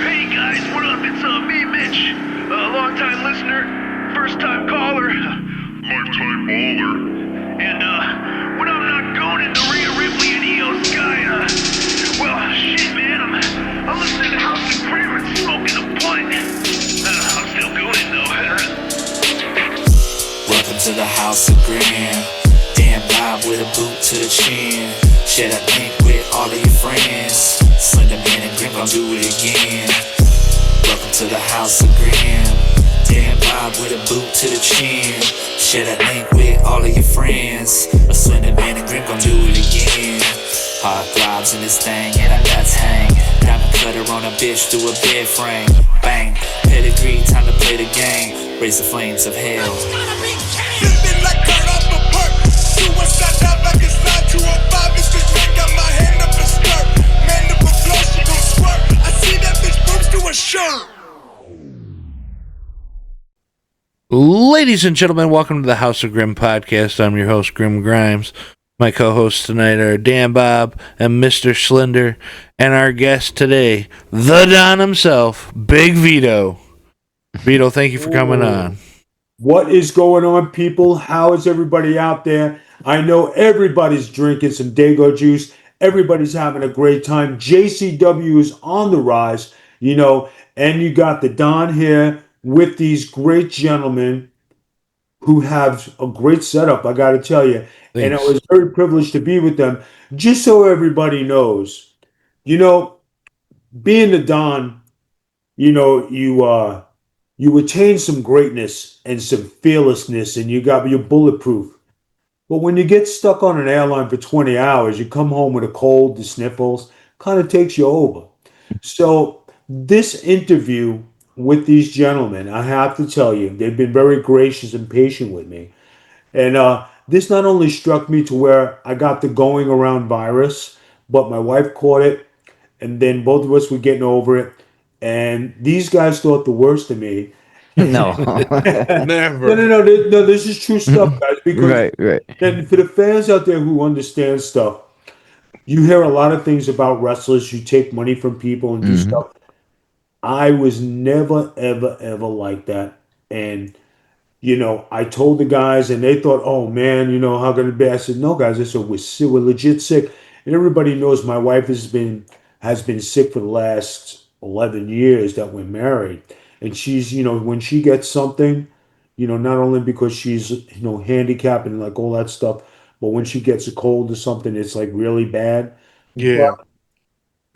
Hey guys, what up? It's me, Mitch. Long-time listener, first-time caller, lifetime baller. And when I'm not going into Rhea Ripley and Io Sky, well, shit, man, I'm listening to House of Prayer and smoking a blunt. I'm still going though. Welcome to the House of Grim. Damn Bob with a boot to the chin. Share that link with all of your friends. Slender Man and Grim gon' do it again. Welcome to the House of Grim. Damn Bob with a boot to the chin. Share that link with all of your friends. A Slender Man and Grim gon' do it again. Hard throbs in this thing and our nuts hang. Diamond cutter on a bitch through a bed frame. Bang, pedigree, time to play the game. Raise the flames of hell. Flipping like Kurt off a perk. Suicide dive like it's 9205. It's just man got my hand up a skirt. Man up a flow, she gon' squirt. I see that bitch boobs to a shirt. Ladies and gentlemen, welcome to the House of Grim podcast. I'm your host, Grim Grimes. My co-hosts tonight are Dan Bob and Mr. Slender, and our guest today, the Don himself, Big Vito. Vito, thank you for coming on. What is going on, people? How is everybody out there? I know everybody's drinking some Dago juice. Everybody's having a great time. JCW is on the rise, and you got the Don here with these great gentlemen who have a great setup, I got to tell you. Thanks. And I was very privileged to be with them. Just so everybody knows, being the Don, you attain some greatness and some fearlessness, and you're bulletproof. But when you get stuck on an airline for 20 hours, you come home with a cold, the sniffles, kind of takes you over. So this interview with these gentlemen, I have to tell you, they've been very gracious and patient with me. And this not only struck me to where I got the going around virus, but my wife caught it, and then both of us were getting over it. And these guys thought the worst of me. No. Never. No. This is true stuff, guys. Because right. and for the fans out there who understand stuff, you hear a lot of things about wrestlers. You take money from people and do stuff. I was never, ever, ever like that. And, I told the guys, and they thought, oh, man, how can it be? I said, no, guys. I said, we're legit sick. And everybody knows my wife has been sick for the last 11 years that we're married. And she's, when she gets something, not only because she's, handicapped and like all that stuff, but when she gets a cold or something, it's like really bad. Yeah. But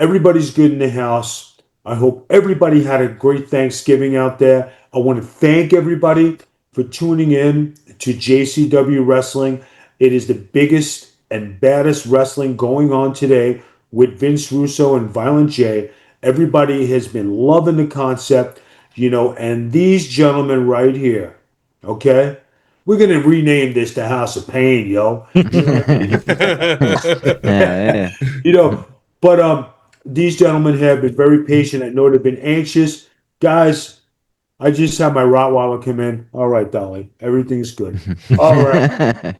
everybody's good in the house. I hope everybody had a great Thanksgiving out there. I want to thank everybody for tuning in to JCW Wrestling. It is the biggest and baddest wrestling going on today with Vince Russo and Violent J. Everybody has been loving the concept, and these gentlemen right here, okay? We're going to rename this the House of Pain, yo. Yeah. But these gentlemen have been very patient. I know they've been anxious. Guys, I just had my Rottweiler come in. All right, Dolly, everything's good. All right.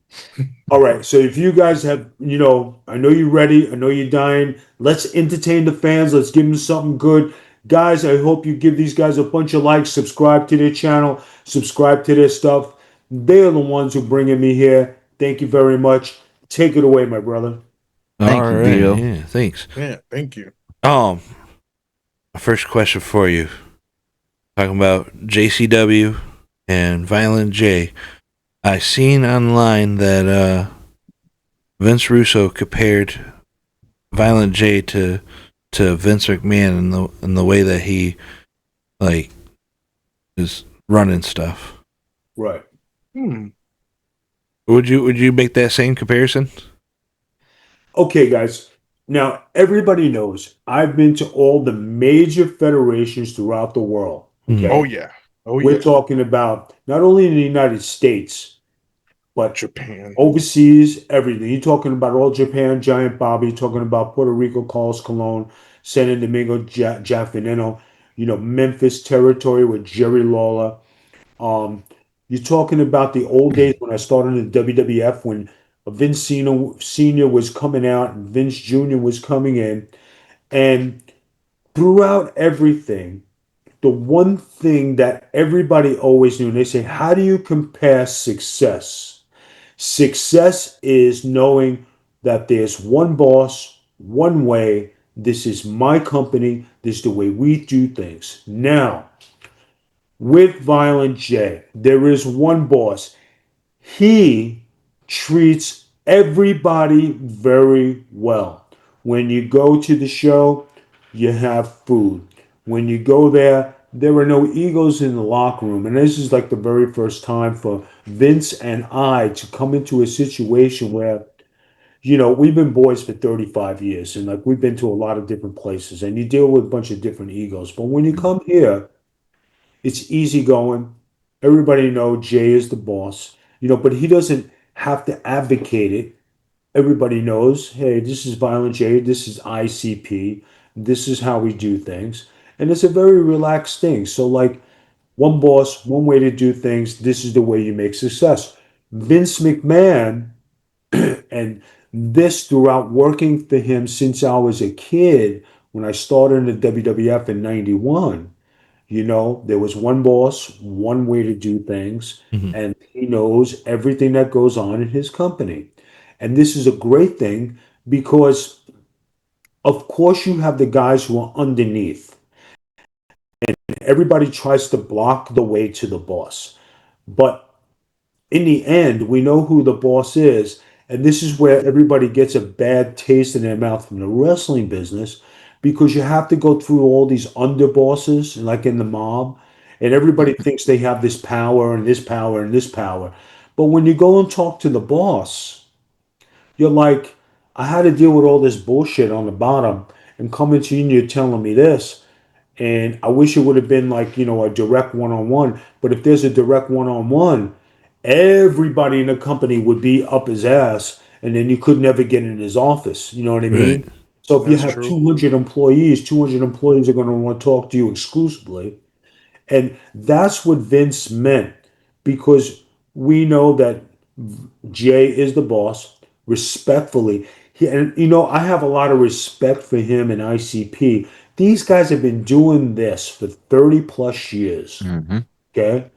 All right, so if you guys have, I know you're ready. I know you're dying. Let's entertain the fans. Let's give them something good. Guys, I hope you give these guys a bunch of likes. Subscribe to their channel. Subscribe to their stuff. They're the ones who bringing me here. Thank you very much. Take it away, my brother. Thank you, Vito. Yeah, thanks. Yeah, thank you. First question for you. Talking about JCW and Violent J. I seen online that Vince Russo compared Violent J to Vince McMahon in the way that he is running stuff. Right. Would you make that same comparison? Okay, guys. Now, everybody knows I've been to all the major federations throughout the world. Okay? Oh, yeah. We're talking about not only in the United States, but Japan, overseas, everything. You're talking about all Japan, Giant Bobby. You're talking about Puerto Rico, Carlos Colon, San Domingo, Jack Veneno. Memphis territory with Jerry Lawler. You're talking about the old days when I started in WWF, when Vince Senior was coming out and Vince Jr. was coming in. And throughout everything, the one thing that everybody always knew, and they say, how do you compare success? Success is knowing that there's one boss, one way. This is my company. This is the way we do things. Now, with Violent J, there is one boss. He treats everybody very well. When you go to the show, you have food. When you go there, there are no egos in the locker room. And this is like the very first time for Vince and I to come into a situation where, we've been boys for 35 years and like we've been to a lot of different places and you deal with a bunch of different egos. But when you come here, it's easy going. Everybody know Jay is the boss, but he doesn't have to advocate it. Everybody knows, hey, this is Violent J, this is ICP, this is how we do things. And it's a very relaxed thing. So, like, one boss, one way to do things, this is the way you make success. Vince McMahon, and this throughout working for him since I was a kid, when I started in the WWF in 91, there was one boss, one way to do things, Hmm. and he knows everything that goes on in his company. And this is a great thing because, of course, you have the guys who are underneath, and everybody tries to block the way to the boss. But in the end, we know who the boss is. And this is where everybody gets a bad taste in their mouth from the wrestling business because you have to go through all these underbosses, like in the mob, and everybody thinks they have this power and this power and this power. But when you go and talk to the boss, you're like, I had to deal with all this bullshit on the bottom and coming to you and you're telling me this. And I wish it would have been like, a direct one on one. But if there's a direct one on one, everybody in the company would be up his ass. And then you could never get in his office. You know what I Right. mean? So if you That's have true. 200 employees are going to want to talk to you exclusively. And that's what Vince meant because we know that Jay is the boss, respectfully. I have a lot of respect for him and ICP. These guys have been doing this for 30 plus years. Mm-hmm. Okay.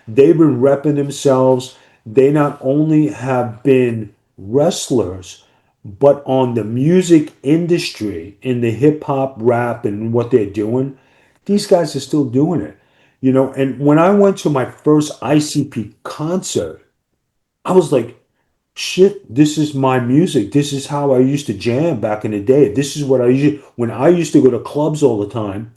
They've been repping themselves. They not only have been wrestlers, but on the music industry, in the hip hop, rap, and what they're doing, these guys are still doing it. And when I went to my first ICP concert, I was like, shit, this is my music. This is how I used to jam back in the day. This is what when I used to go to clubs all the time,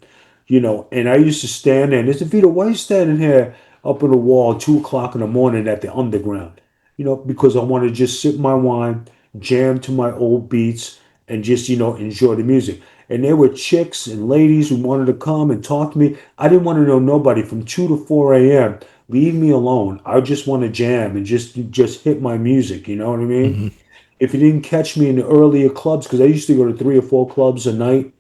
and I used to stand there and they said, Vito, why are you standing here up on the wall at 2 o'clock in the morning at the underground? Because I want to just sip my wine, jam to my old beats, and just, enjoy the music. And there were chicks and ladies who wanted to come and talk to me. I didn't want to know nobody from 2 to 4 a.m. Leave me alone. I just want to jam and just hit my music. You know what I mean? Hmm. If you didn't catch me in the earlier clubs, because I used to go to 3 or 4 clubs a night,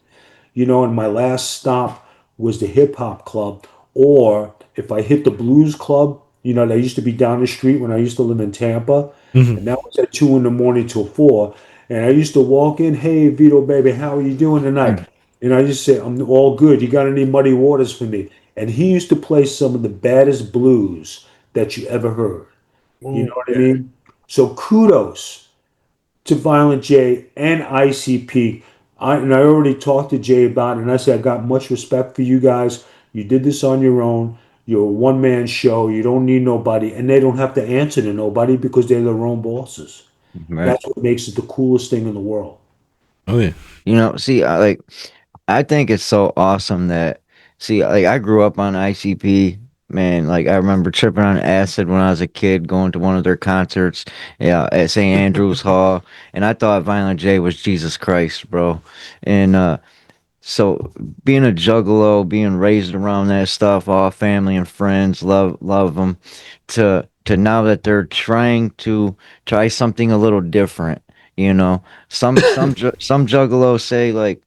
and my last stop was the hip hop club. Or if I hit the blues club, that used to be down the street when I used to live in Tampa, Hmm. and that was at 2 in the morning till 4. And I used to walk in, hey Vito baby, how are you doing tonight? And I just say, I'm all good. You got any muddy waters for me? And he used to play some of the baddest blues that you ever heard. You know Oh what I yeah. mean? So kudos to Violent J and ICP. And I already talked to Jay about it, and I said, I got much respect for you guys. You did this on your own. You're a one man show. You don't need nobody, and they don't have to answer to nobody because they're their own bosses. Right. That's what makes it the coolest thing in the world. Oh yeah. See, I think it's so awesome that, see, like, I grew up on ICP. Man, like, I remember tripping on acid when I was a kid, going to one of their concerts, yeah, at St. Andrew's Hall, and I thought Violent J was Jesus Christ, bro. And so being a juggalo, being raised around that stuff, all family and friends, love them, to now that they're trying to try something a little different, you know. Some juggalos say, like,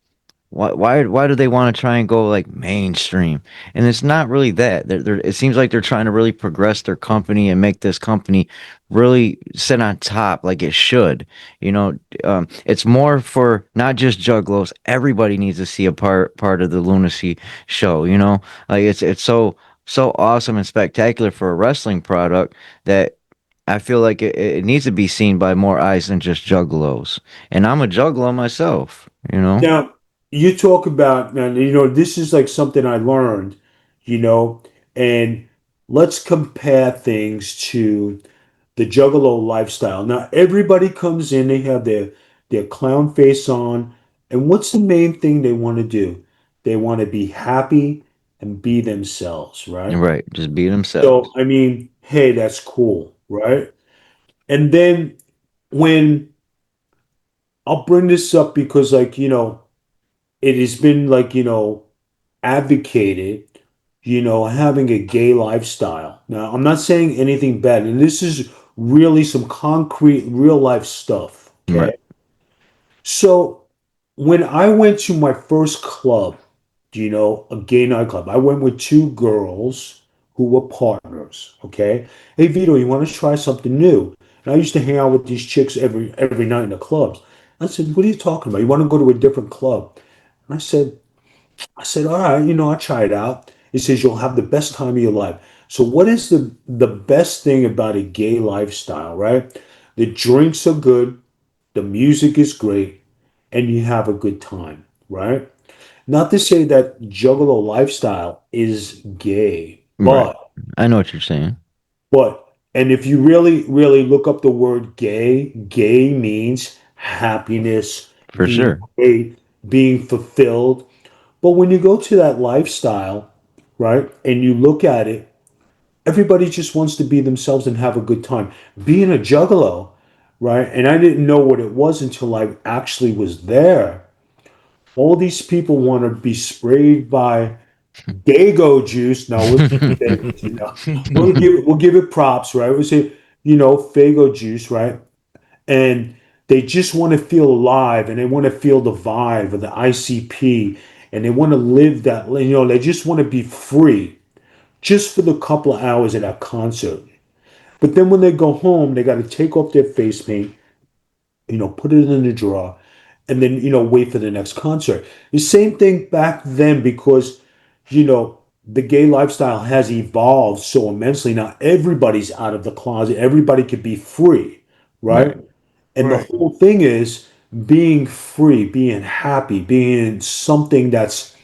Why do they want to try and go like mainstream? And it's not really that. It seems like they're trying to really progress their company and make this company really sit on top like it should. You know, it's more for not just juggalos. Everybody needs to see a part of the lunacy show. You know, like it's so awesome and spectacular for a wrestling product that I feel like it needs to be seen by more eyes than just juggalos. And I'm a juggalo myself, you know? Now, you talk about, now, this is like something I learned, you know, and let's compare things to the Juggalo lifestyle. Now, everybody comes in, they have their clown face on, and what's the main thing they want to do? They want to be happy and be themselves, right? Right. Just be So, themselves. I mean, hey, that's cool, right? And then when I'll bring this up because, like, it has been like, advocated, having a gay lifestyle. Now, I'm not saying anything bad, and this is really some concrete, real life stuff. Right. Okay. So when I went to my first club, a gay nightclub, I went with two girls who were partners. Okay. Hey, Vito, you want to try something new? And I used to hang out with these chicks every night in the clubs. I said, what are you talking about? You want to go to a different club? And I said, all right, I'll try it out. He says, you'll have the best time of your life. So what is the best thing about a gay lifestyle, right? The drinks are good, the music is great, and you have a good time, right? Not to say that Juggalo lifestyle is gay, Right. but I know what you're saying. and if you really, really look up the word gay, gay means happiness, For being sure. great, being fulfilled. But when you go to that lifestyle, right, and you look at it, everybody just wants to be themselves and have a good time. Being a juggalo, right, and I didn't know what it was until I actually was there. All these people want to be sprayed by Dago juice. No, we'll say, we'll give it props, right? We'll say, Fago juice, right? And they just want to feel alive and they want to feel the vibe of the ICP and they want to live that, they just want to be free just for the couple of hours at that concert. But then when they go home, they got to take off their face paint, put it in the drawer, and then, wait for the next concert. The same thing back then because, the gay lifestyle has evolved so immensely. Now everybody's out of the closet, everybody could be free, Right. right? And the whole thing is being free, being happy, being something that's,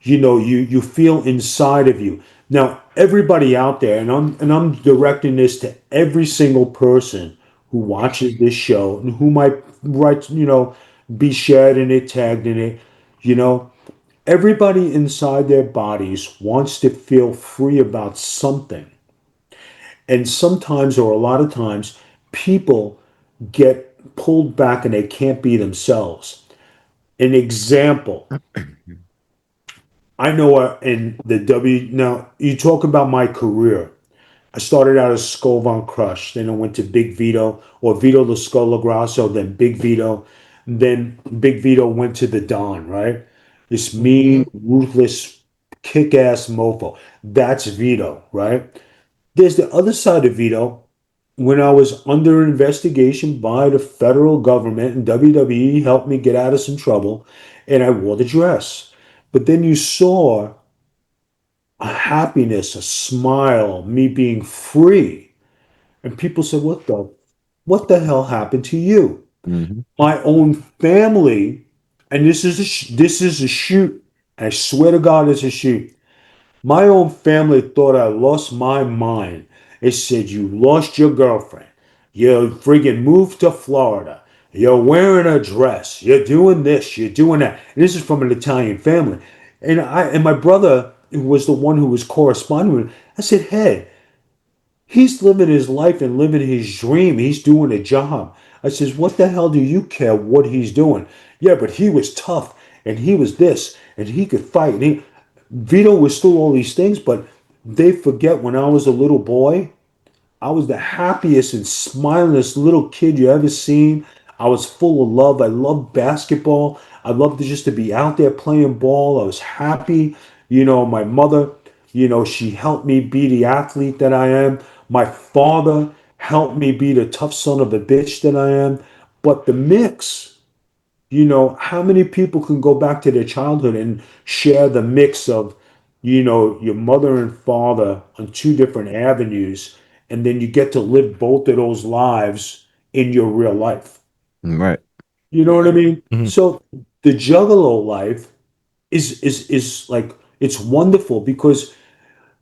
you feel inside of you. Now, everybody out there, and I'm directing this to every single person who watches this show and who might write, be shared in it, tagged in it, you know, everybody inside their bodies wants to feel free about something. And sometimes, or a lot of times, people get pulled back and they can't be themselves. An example, I know in the now you talk about my career. I started out as Skull Von Crush, then I went to Big Vito, or Vito the Skull Grasso, then Big Vito, then Big Vito went to the Don, right? This mean, ruthless, kick ass mofo. That's Vito, right? There's the other side of Vito. When I was under investigation by the federal government and WWE helped me get out of some trouble, and I wore the dress. But then you saw a happiness, a smile, me being free. And people said, what the hell happened to you? Hmm. My own family, and this is a shoot. I swear to God, it's a shoot. My own family thought I lost my mind. They said, you lost your girlfriend. You friggin' moved to Florida. You're wearing a dress. You're doing this. You're doing that. And this is from an Italian family. And my brother, who was the one who was corresponding with, I said, hey, he's living his life and living his dream. He's doing a job. I says, what the hell do you care what he's doing? Yeah, but he was tough and he was this and he could fight. Vito was still all these things, but they forget when I was a little boy, I was the happiest and smilingest little kid you ever seen. I was full of love. I loved basketball. I loved just to be out there playing ball. I was happy. My mother, she helped me be the athlete that I am. My father helped me be the tough son of a bitch that I am. But the mix, how many people can go back to their childhood and share the mix of, your mother and father on two different avenues, and then you get to live both of those lives in your real life. Right. You know what I mean? Mhm. So the juggalo life is like it's wonderful because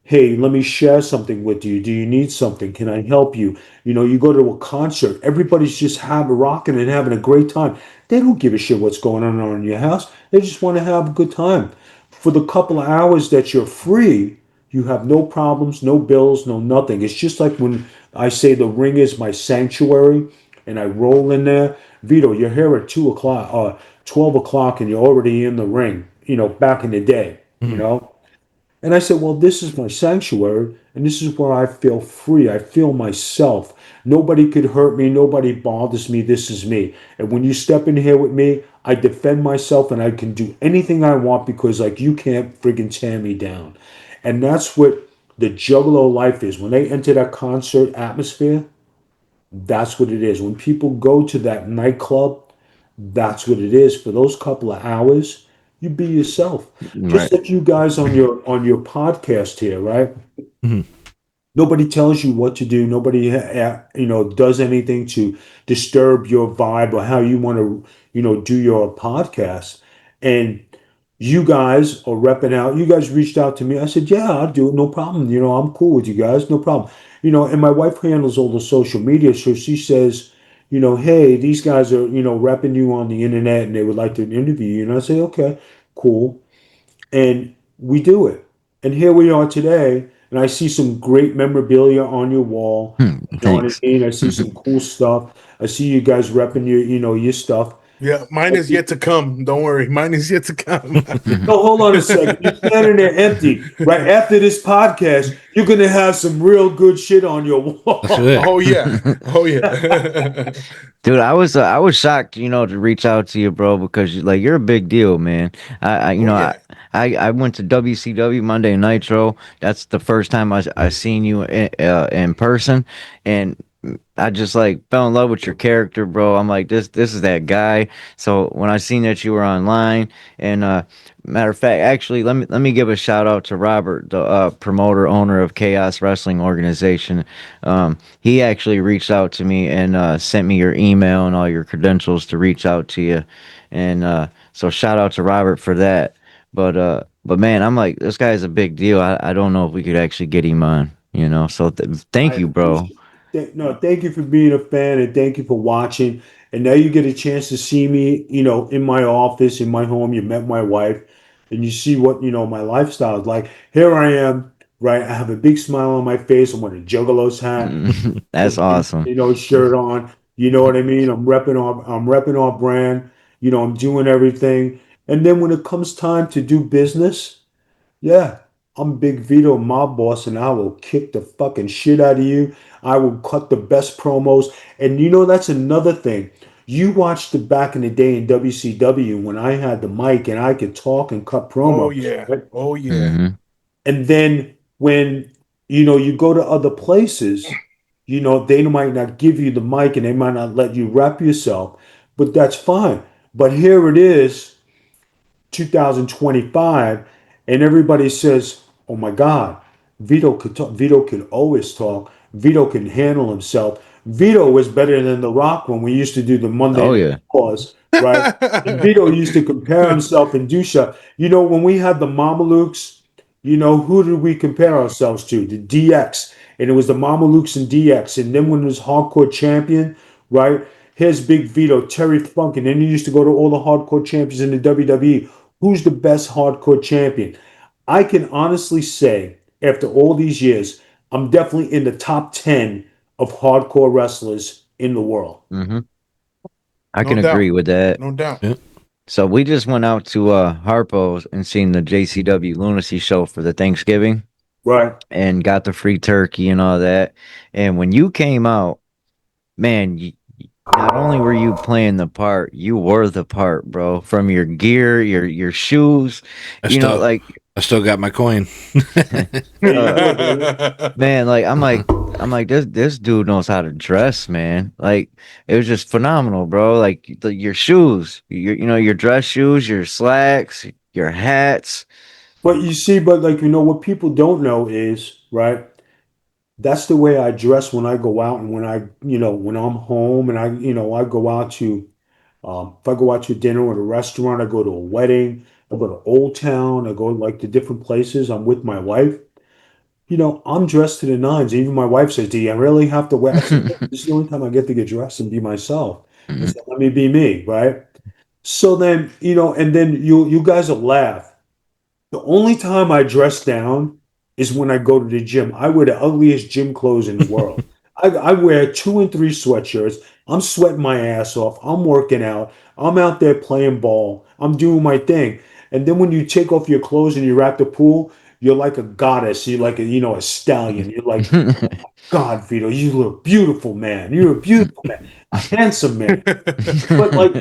hey, let me share something with you. Do you need something? Can I help you? You go to a concert, everybody's just rocking and having a great time. They don't give a shit what's going on in your house. They just want to have a good time. For the couple of hours that you're free, you have no problems, no bills, no nothing. It's just like when I say the ring is my sanctuary and I roll in there. Vito, you're here at 2 o'clock, 12 o'clock, and you're already in the ring, back in the day, you Mhm. know? And I said, well, this is my sanctuary, and this is where I feel free. I feel myself. Nobody could hurt me. Nobody bothers me. This is me. And when you step in here with me, I defend myself and I can do anything I want because, like, you can't friggin' tear me down. And that's what the Juggalo life is. When they enter that concert atmosphere, that's what it is. When people go to that nightclub, that's what it is. For those couple of hours, you be yourself. Just Right. like you guys on your podcast here, right? Mhm. Nobody tells you what to do. Nobody, does anything to disturb your vibe or how you want to, do your podcast. And you guys are repping out. You guys reached out to me. I said, yeah, I'll do it. No problem. I'm cool with you guys. No problem. And my wife handles all the social media. So she says, hey, these guys are, repping you on the internet and they would like to interview you. And I say, okay, cool. And we do it. And here we are today. And I see some great memorabilia on your wall. You know what I Thanks. mean? I see some cool stuff. I see you guys repping your stuff. Yeah, mine is yet to come. Don't worry, mine is yet to come. No, hold on a second. You're standing there empty. Right after this podcast, you're gonna have some real good shit on your That's wall. it. Oh yeah, oh yeah. Dude, I was shocked, to reach out to you, bro, because you're a big deal, man. I you Oh know, yeah. I went to WCW Monday Nitro. That's the first time I seen you in person, and I just like fell in love with your character, bro. I'm like, this is that guy. So when I seen that you were online, and matter of fact, actually, let me give a shout out to Robert, the promoter owner of Chaos Wrestling Organization. He actually reached out to me and sent me your email and all your credentials to reach out to you, and so shout out to Robert for that. But man, I'm like, this guy's a big deal. I don't know if we could actually get him on, So I thank you, bro. appreciate no, thank you for being a fan and thank you for watching. And now you get a chance to see me, in my office, in my home. You met my wife and you see what, my lifestyle is like. Here I am, right? I have a big smile on my face. I'm wearing a Juggalo's hat, That's awesome. shirt on. You know what I mean? I'm repping our brand. I'm doing everything. And then when it comes time to do business, yeah, I'm Big Vito, mob boss, and I will kick the fucking shit out of you. I will cut the best promos. And that's another thing. You watched the back in the day in WCW when I had the mic and I could talk and cut Oh promos. yeah. Right? Oh yeah. Hmm. And then when you go to other places, they might not give you the mic and they might not let you rep yourself, but that's fine. But here it is 2025, and everybody says, "Oh my God, Vito could talk. Vito could always talk. Vito can handle himself. Vito was better than The Rock when we used to do the Monday Oh Night yeah. Wars, right? And Vito used to compare himself and do stuff. When we had the Mamalukes, who did we compare ourselves to? The DX, and it was the Mamalukes and DX. And then when it was Hardcore Champion, right? Here's Big Vito, Terry Funk, and then you used to go to all the Hardcore Champions in the WWE. Who's the best hardcore champion? I can honestly say, after all these years, I'm definitely in the top 10 of hardcore wrestlers in the world. Hmm. I No can agree doubt. with that. No doubt. Yeah. So we just went out to Harpo's and seen the JCW Lunacy show for the Thanksgiving Right. and got the free turkey and all that. And when you came out, man, not only were you playing the part, you were the part, bro. From your gear, your shoes, I you know, still, like I still got my coin. There you uh, go, baby. man, I'm like this dude knows how to dress, man. Like it was just phenomenal, bro. Like your shoes, your dress shoes, your slacks, your hats. But you see, but like what people don't know is right. That's the way I dress when I go out and when when I'm home and I go out to if I go out to dinner at a restaurant, I go to a wedding, I go to Old Town, I go like to different places. I'm with my wife. I'm dressed to the nines. Even my wife says, "Do you really have to wear?" I said, "Yeah, this is the only time I get to get dressed and be myself." I said, "Let me be me, right?" So then, and then you guys will laugh. The only time I dress down is when I go to the gym. I wear the ugliest gym clothes in the world. I wear 2 and 3 sweatshirts. I'm sweating my ass off. I'm working out. I'm out there playing ball. I'm doing my thing. And then when you take off your clothes and you're at the pool, you're like a goddess. You're like a stallion. You're like, God, Vito, you look beautiful, man. You're a beautiful man, a handsome man. But like,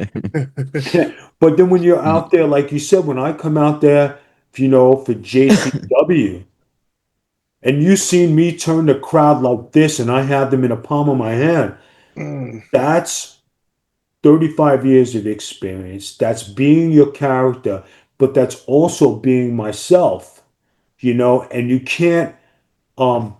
but then when you're out there, like you said, when I come out there, for JCW, and you seen me turn the crowd like this, and I had them in the palm of my hand, Mm. that's 35 years of experience. That's being your character, but that's also being myself, and um,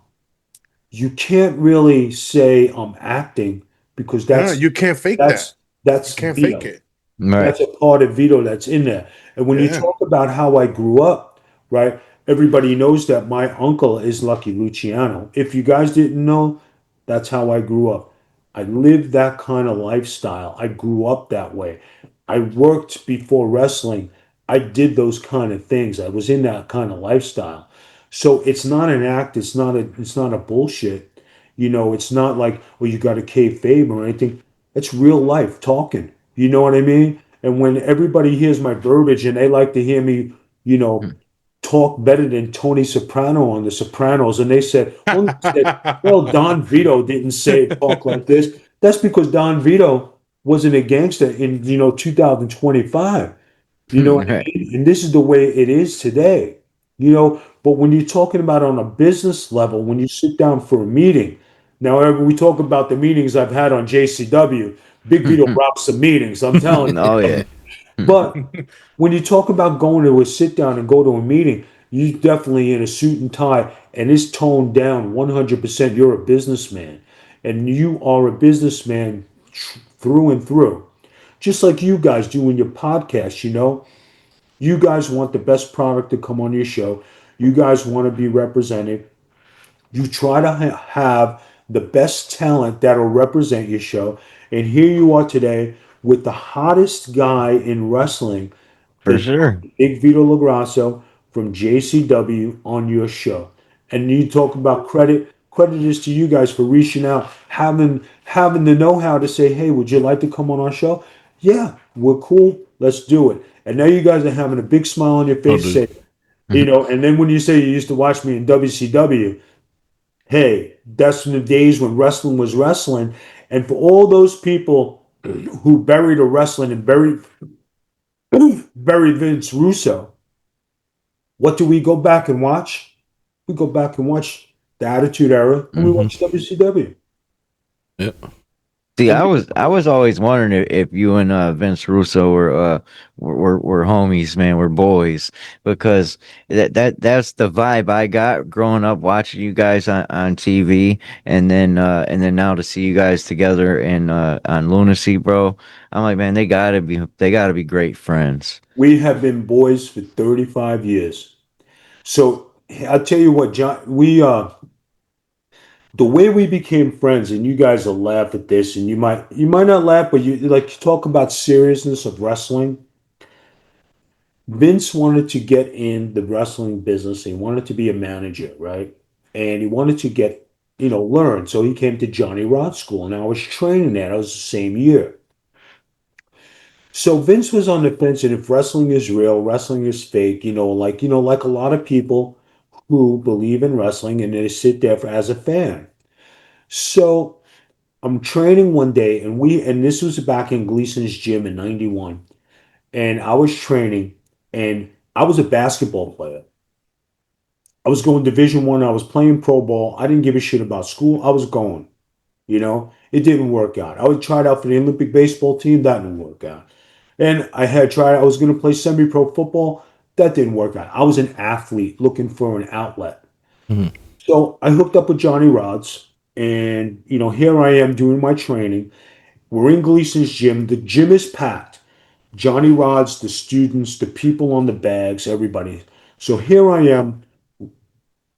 you can't really say I'm acting because No, that's you can't fake that. that's You that's can't fake Vito. it. Right. That's a part of Vito that's in there. And when you Yeah. talk about how I grew up, right? Everybody knows that my uncle is Lucky Luciano. If you guys didn't know, that's how I grew up. I lived that kind of lifestyle. I grew up that way. I worked before wrestling. I did those kind of things. I was in that kind of lifestyle. So it's not an act. It's not a bullshit. It's not like, well, you got a kayfabe or anything. It's real life talking. You know what I mean? And when everybody hears my verbiage and they like to hear me, you know, talk better than Tony Soprano on The Sopranos, and they said, well, Don Vito didn't say talk like this. That's because Don Vito wasn't a gangster in 2025. You know what I Right. mean? And this is the way it is today. But when you're talking about on a business level, when you sit down for a meeting, now whenever we talk about the meetings I've had on JCW, Big Vito rocks some meetings, I'm telling Oh you. yeah. But when you talk about going to a sit down and go to a meeting, you definitely in a suit and tie and it's toned down 100%. You're a businessman and you are a businessman through and through. Just like you guys do in your podcast, you guys want the best product to come on your show. You guys want to be represented. You try to have the best talent that'll represent your show. And here you are today with the hottest guy in wrestling, For the sure. Big Vito LaGrasso from JCW on your show. And you talk about credit. Credit is to you guys for reaching out, having the know-how to say, hey, would you like to come on our show? Yeah, we're cool. Let's do it. And now you guys are having a big smile on your Oh, face, dude. say, and then when you say you used to watch me in WCW, hey, that's from the days when wrestling was wrestling. And for all those people who buried a wrestling and buried Vince Russo, what do we go back and watch? We go back and watch the Attitude Era and we Hmm. watch WCW. Yep. See, And I was always wondering if you and Vince Russo were homies, man, were boys, because that's the vibe I got growing up watching you guys on TV, and then now to see you guys together in on Lunacy, bro. I'm like, man, they gotta be great friends. we have been boys for 35 years. So I'll tell you what, John, the way we became friends, and you guys will laugh at this, and you might not laugh, but you like talk about seriousness of wrestling. Vince wanted to get in the wrestling business. He wanted to be a manager, right? And he wanted to learn. So he came to Johnny Rod School, and I was training there. That was the same year. So Vince was on the fence, and if wrestling is real, wrestling is fake, like a lot of people who believe in wrestling and they sit there as a fan. So I'm training one day, and this was back in Gleason's gym in '91, and I was training, and I was a basketball player. I was going Division One. I was playing pro ball. I didn't give a shit about school. I was going. It didn't work out. I would try it out for the Olympic baseball team. That didn't work out. And I had tried. I was going to play semi-pro football. That didn't work out. I was an athlete looking for an outlet. Mhm. So I hooked up with Johnny Rods, and here I am doing my training. We're in Gleason's gym. The gym is packed. Johnny Rods, the students, the people on the bags, everybody. So here I am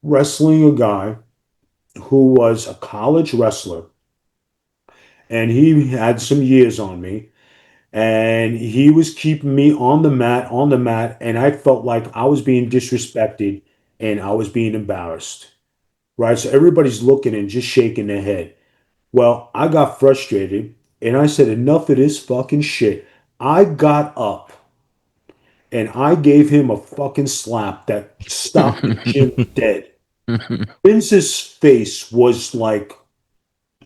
wrestling a guy who was a college wrestler, and he had some years on me, and he was keeping me on the mat, and I felt like I was being disrespected and I was being embarrassed. Right? So everybody's looking and just shaking their head. Well, I got frustrated and I said, enough of this fucking shit. I got up and I gave him a fucking slap that stopped the gym dead. Vince's face was like,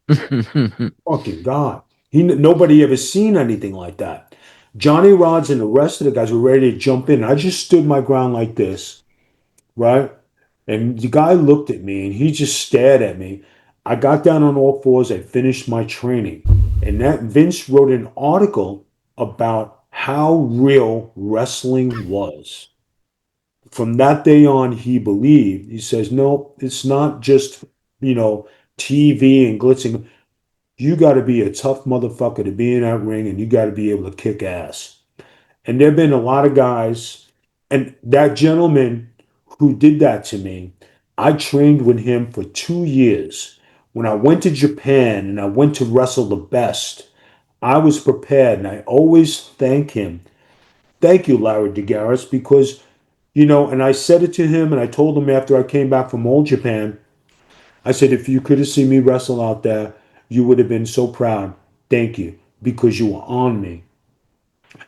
fucking God. Nobody ever seen anything like that. Johnny Rods and the rest of the guys were ready to jump in. I just stood my ground like this, right? And the guy looked at me and he just stared at me. I got down on all fours. I finished my training. And that Vince wrote an article about how real wrestling was. From that day on, he believed, he says, no, it's not just, you know, TV and glitzing. You got to be a tough motherfucker to be in that ring and you got to be able to kick ass. And there have been a lot of guys, and that gentleman who did that to me, I trained with him for 2 years. When I went to Japan and I went to wrestle the best, I was prepared, and I always thank him. Thank you, Larry DeGarris, because, and I said it to him, and I told him after I came back from Old Japan, I said, if you could have seen me wrestle out there, you would have been so proud. Thank you, because you were on me.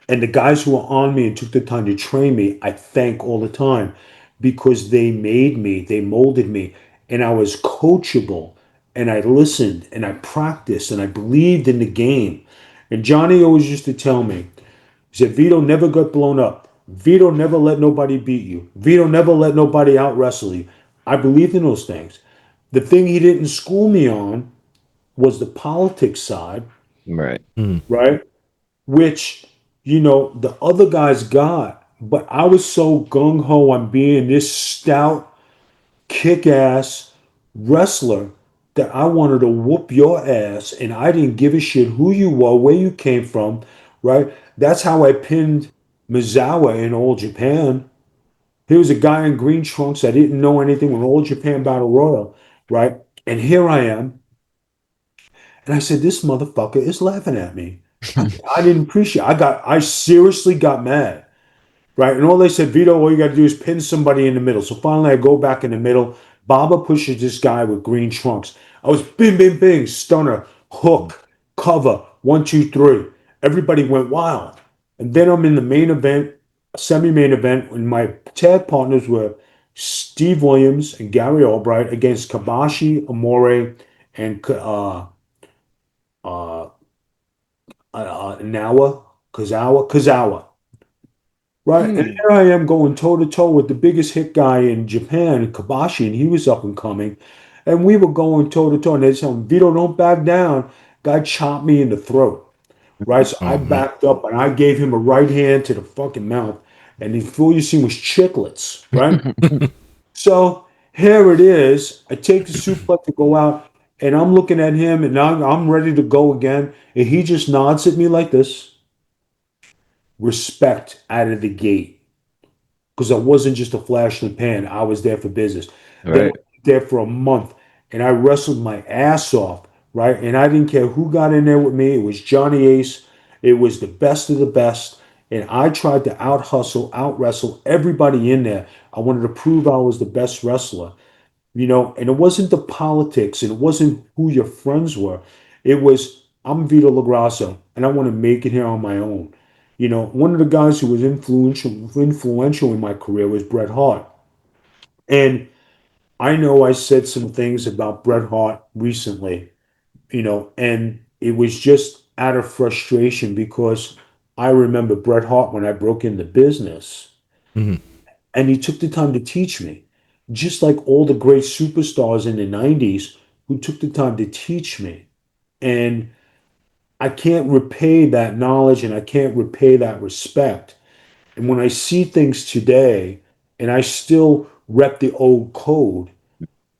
And the guys who were on me and took the time to train me, I thank all the time because they made me, they molded me, and I was coachable, and I listened and I practiced and I believed in the game. And Johnny always used to tell me, he said, Vito never got blown up. Vito never let nobody beat you. Vito never let nobody out wrestle you. I believed in those things. The thing he didn't school me on was the politics side, Right. right? Which the other guys got, but I was so gung ho on being this stout, kick ass wrestler that I wanted to whoop your ass, and I didn't give a shit who you were, where you came from, right? That's how I pinned Mizawa in Old Japan. He was a guy in green trunks. I didn't know anything with Old Japan Battle Royal, right? And here I am, and I said, this motherfucker is laughing at me. I didn't appreciate it. I seriously got mad, right? And all they said, Vito, all you got to do is pin somebody in the middle. So finally I go back in the middle. Baba pushes this guy with green trunks. I was bing, bing, bing, stunner, hook, cover, 1, 2, 3. Everybody went wild. And then I'm in the main event, semi-main event, and my tag partners were Steve Williams and Gary Albright against Kabashi, Amore, and uh, Nawa, Kazawa. Right. And here I am going toe to toe with the biggest hit guy in Japan, Kabashi, and he was up and coming. And we were going toe to toe. And they said, Vito, don't back down. Guy chopped me in the throat. Right. So I Oh man. backed up and I gave him a right hand to the fucking mouth. And the all you seen was chiclets. Right. So here it is. I take the suplex to go out. And I'm looking at him and I'm ready to go again. And he just nods at me like this. Respect out of the gate because I wasn't just a flash in the pan. I was there for business. Then I Right. was there for a month and I wrestled my ass off, right? And I didn't care who got in there with me. It was Johnny Ace. It was the best of the best. And I tried to out hustle, out wrestle everybody in there. I wanted to prove I was the best wrestler, and it wasn't the politics and it wasn't who your friends were. It was, I'm Vito LaGrasso and I want to make it here on my own. One of the guys who was influential in my career was Bret Hart. And I know I said some things about Bret Hart recently, and it was just out of frustration because I remember Bret Hart when I broke into business, Mhm. and he took the time to teach me, just like all the great superstars in the 90s who took the time to teach me. And I can't repay that knowledge and I can't repay that respect. And when I see things today and I still rep the old code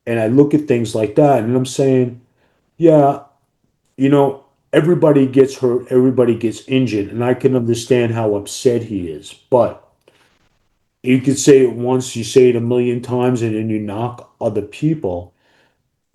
and I look at things like that and I'm saying, yeah, you know, everybody gets hurt, everybody gets injured, and I can understand how upset he is. But you could say it once, you say it a million times, and then you knock other people.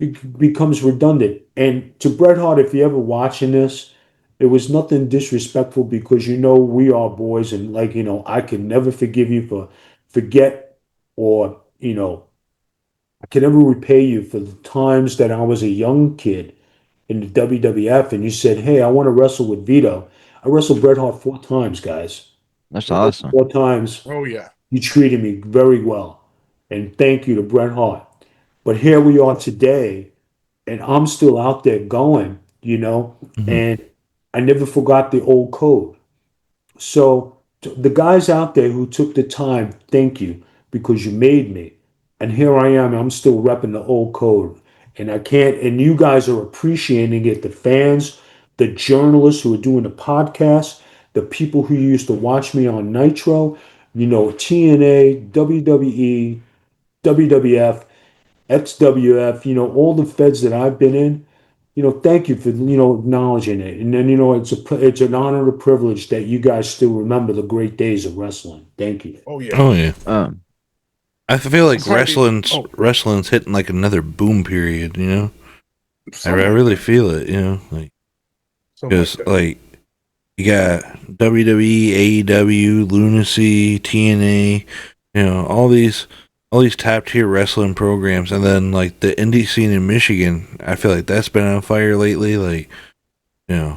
It becomes redundant. And to Bret Hart, if you ever watching this, it was nothing disrespectful because we are boys, and I can never forgive you for forget or I can never repay you for the times that I was a young kid in the WWF and you said, "Hey, I want to wrestle with Vito." I wrestled Bret Hart 4 times, guys. That's And those awesome. 4 times, Oh yeah. he treated me very well. And thank you to Bret Hart. But here we are today, and I'm still out there going, Mhm. and I never forgot the old code. So to the guys out there who took the time, thank you because you made me. And here I am, I'm still repping the old code. And I can't, and you guys are appreciating it. The fans, the journalists who are doing the podcast, the people who used to watch me on Nitro, TNA, WWE, WWF, XWF, all the feds that I've been in, thank you for acknowledging it. And then it's an honor and a privilege that you guys still remember the great days of wrestling. Thank you. Oh yeah. Oh yeah. Um, I feel I'm like sorry. Oh, wrestling's hitting like another boom period. I something like really that. feel it. Like Something like because that. like you got WWE, AEW, Lunacy, TNA, all these top tier wrestling programs, and then like the indie scene in Michigan. I feel like that's been on fire lately. Like I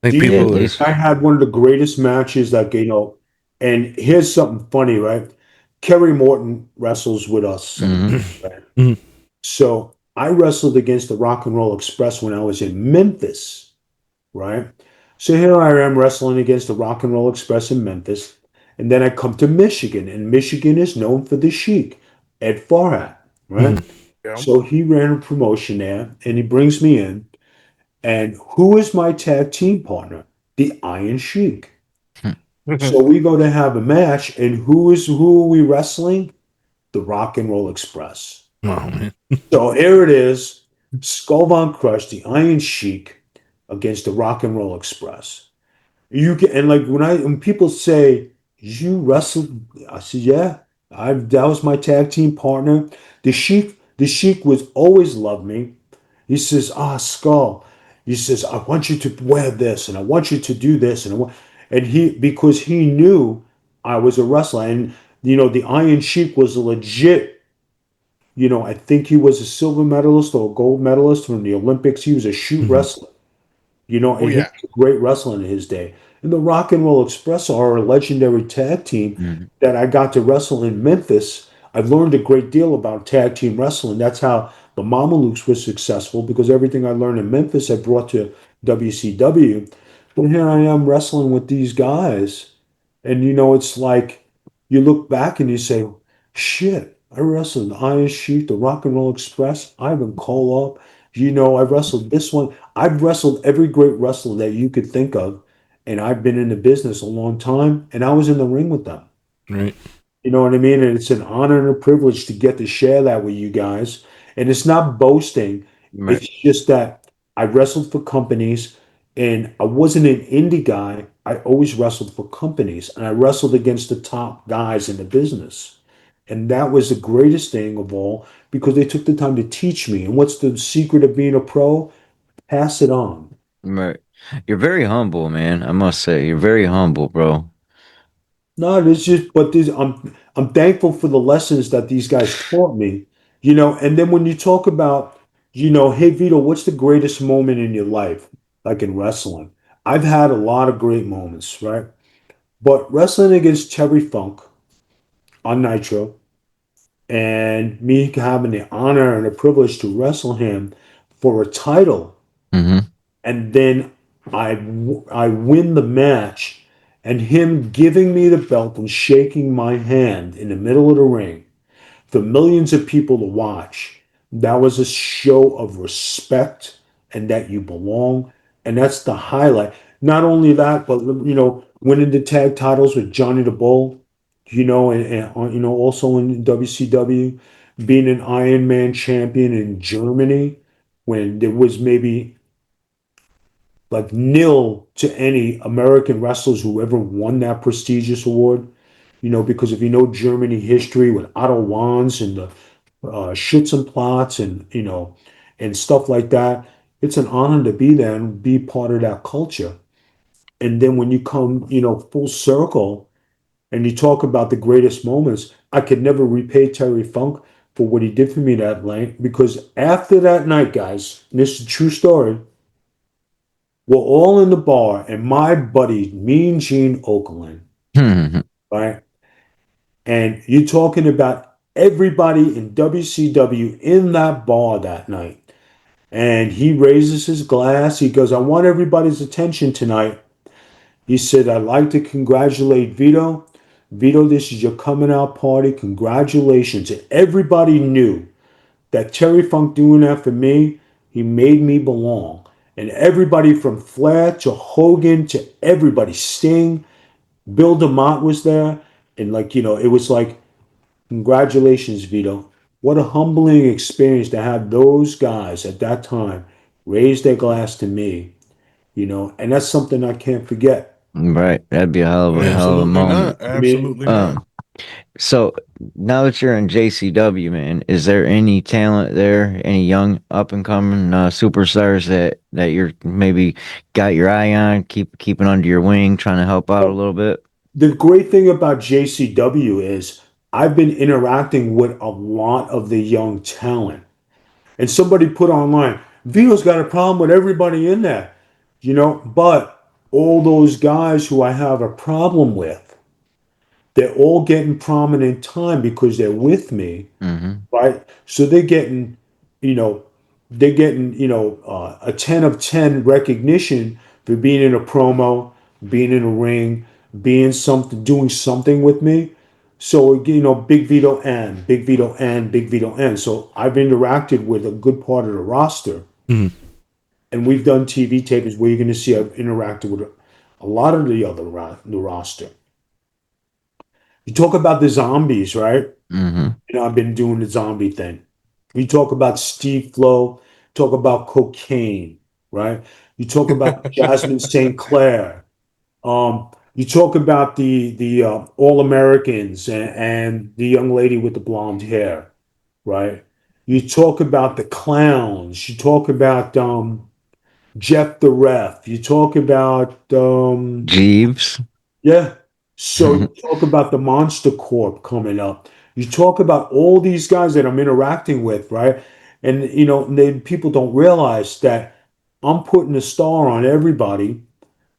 think yeah, people DJ, are. these. I had one of the greatest matches and here's something funny, right? Kerry Morton wrestles with us Hmm. sometimes, right? Mhm. So I wrestled against the Rock and Roll Express when I was in Memphis, right? So here I am wrestling against the Rock and Roll Express in Memphis. And then I come to Michigan, and Michigan is known for the Sheik, Ed Farhat, right? Mhm. Yeah. So he ran a promotion there, and he brings me in. And who is my tag team partner? The Iron Sheik. So we go to have a match, and who are we wrestling? The Rock and Roll Express. Oh man. So here it is, Skull Von Crush, the Iron Sheik, against the Rock and Roll Express. You can and like when people say you wrestled, I said, yeah, I that was my tag team partner. The Sheik was always loved me. He says, Skull. He says, I want you to wear this and I want you to do this and he because he knew I was a wrestler and the Iron Sheik was a legit. I think he was a silver medalist or a gold medalist from the Olympics. He was a shoot Mhm. wrestler, Oh and he yeah. was a great wrestler in his day. And the Rock and Roll Express are a legendary tag team Hmm. that I got to wrestle in Memphis. I've learned a great deal about tag team wrestling. That's how the Mamalukes was successful because everything I learned in Memphis I brought to WCW. But here I am wrestling with these guys. And it's like you look back and you say, shit, I wrestled the Iron Sheik, the Rock and Roll Express, Ivan Koloff. I wrestled this one. I've wrestled every great wrestler that you could think of, and I've been in the business a long time, and I was in the ring with them. Right. You know what I mean? And it's an honor and a privilege to get to share that with you guys. And it's not boasting, Right. it's just that I wrestled for companies and I wasn't an indie guy. I always wrestled for companies and I wrestled against the top guys in the business. And that was the greatest thing of all because they took the time to teach me. And what's the secret of being a pro? Pass it on. Right. You're very humble, man. I must say, you're very humble, bro. No, it's just, but I'm thankful for the lessons that these guys taught me, and then when you talk about, hey Vito, what's the greatest moment in your life? Like in wrestling. I've had a lot of great moments, right? But wrestling against Terry Funk on Nitro and me having the honor and the privilege to wrestle him for a title. Mm-hmm. and then I win the match, and him giving me the belt and shaking my hand in the middle of the ring for millions of people to watch. That was a show of respect and that you belong, and that's the highlight. Not only that, but winning the tag titles with Johnny the Bull, and also in WCW, being an Iron Man champion in Germany when there was maybe like nil to any American wrestlers who ever won that prestigious award. Because if you know Germany history with Otto Wanz and the Schützenplatz and stuff like that, it's an honor to be there and be part of that culture. And then when you come, full circle and you talk about the greatest moments, I could never repay Terry Funk for what he did for me that night because after that night, guys, and this is a true story, we're all in the bar, and my buddy, Mean Gene Okerlund, right? And you're talking about everybody in WCW in that bar that night. And he raises his glass. He goes, I want everybody's attention tonight. He said, I'd like to congratulate Vito. Vito, this is your coming out party. Congratulations. And everybody knew that Terry Funk doing that for me, he made me belong. And everybody from Flair to Hogan to everybody, Sting, Bill DeMott was there. And it was like, congratulations, Vito. What a humbling experience to have those guys at that time raise their glass to me, and that's something I can't forget. Right. That'd be a hell of a Absolutely moment. not. I mean, Absolutely not. Um, so now that you're in JCW, man, is there any talent there, any young up and coming superstars that you're maybe got your eye on, keeping under your wing, trying to help out a little bit? the great thing about JCW is I've been interacting with a lot of the young talent. And somebody put online, Vito's got a problem with everybody in there, but all those guys who I have a problem with, they're all getting prominent time because they're with me, Mm-hmm. right? So you know, they're getting, a 10 of 10 recognition for being in a promo, being in a ring, doing something with me. So, Big Vito and Big Vito and Big Vito and. So I've interacted with a good part of the roster. Mhm. And we've done TV tapings where you're going to see I've interacted with a lot of the roster. You talk about the zombies, right? Mm-hmm. I've been doing the zombie thing. You talk about Steve Flo, talk about cocaine, right? You talk about Jasmine St. Clair. You talk about the All Americans and the young lady with the blonde hair, right? You talk about the clowns. You talk about Jeff the Ref. You talk about Jeeves. yeah. So you talk about the Monster Corp coming up. You talk about all these guys that I'm interacting with, right? And people don't realize that I'm putting a star on everybody,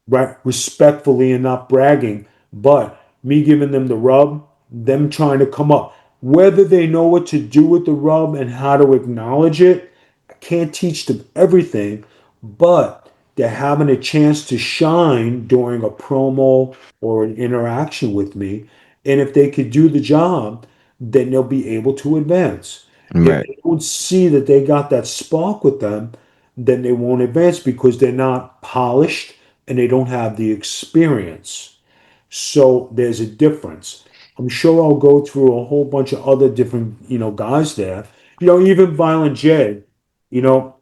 right? Respectfully and not bragging, but me giving them the rub, them trying to come up. Whether they know what to do with the rub and how to acknowledge it, I can't teach them everything, but they're having a chance to shine during a promo or an interaction with me. And if they could do the job, then they'll be able to advance. If Right. they don't see that they got that spark with them, then they won't advance because they're not polished and they don't have the experience. So there's a difference. I'm sure I'll go through a whole bunch of other different, guys there. Even Violent J, you know,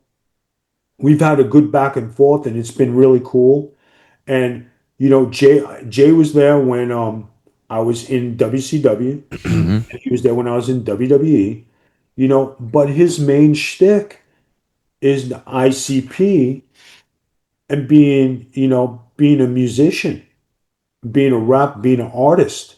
we've had a good back and forth and it's been really cool. And Jay was there when I was in WCW Mm-hmm. and he was there when I was in WWE, but his main shtick is the ICP and being a musician, being an artist,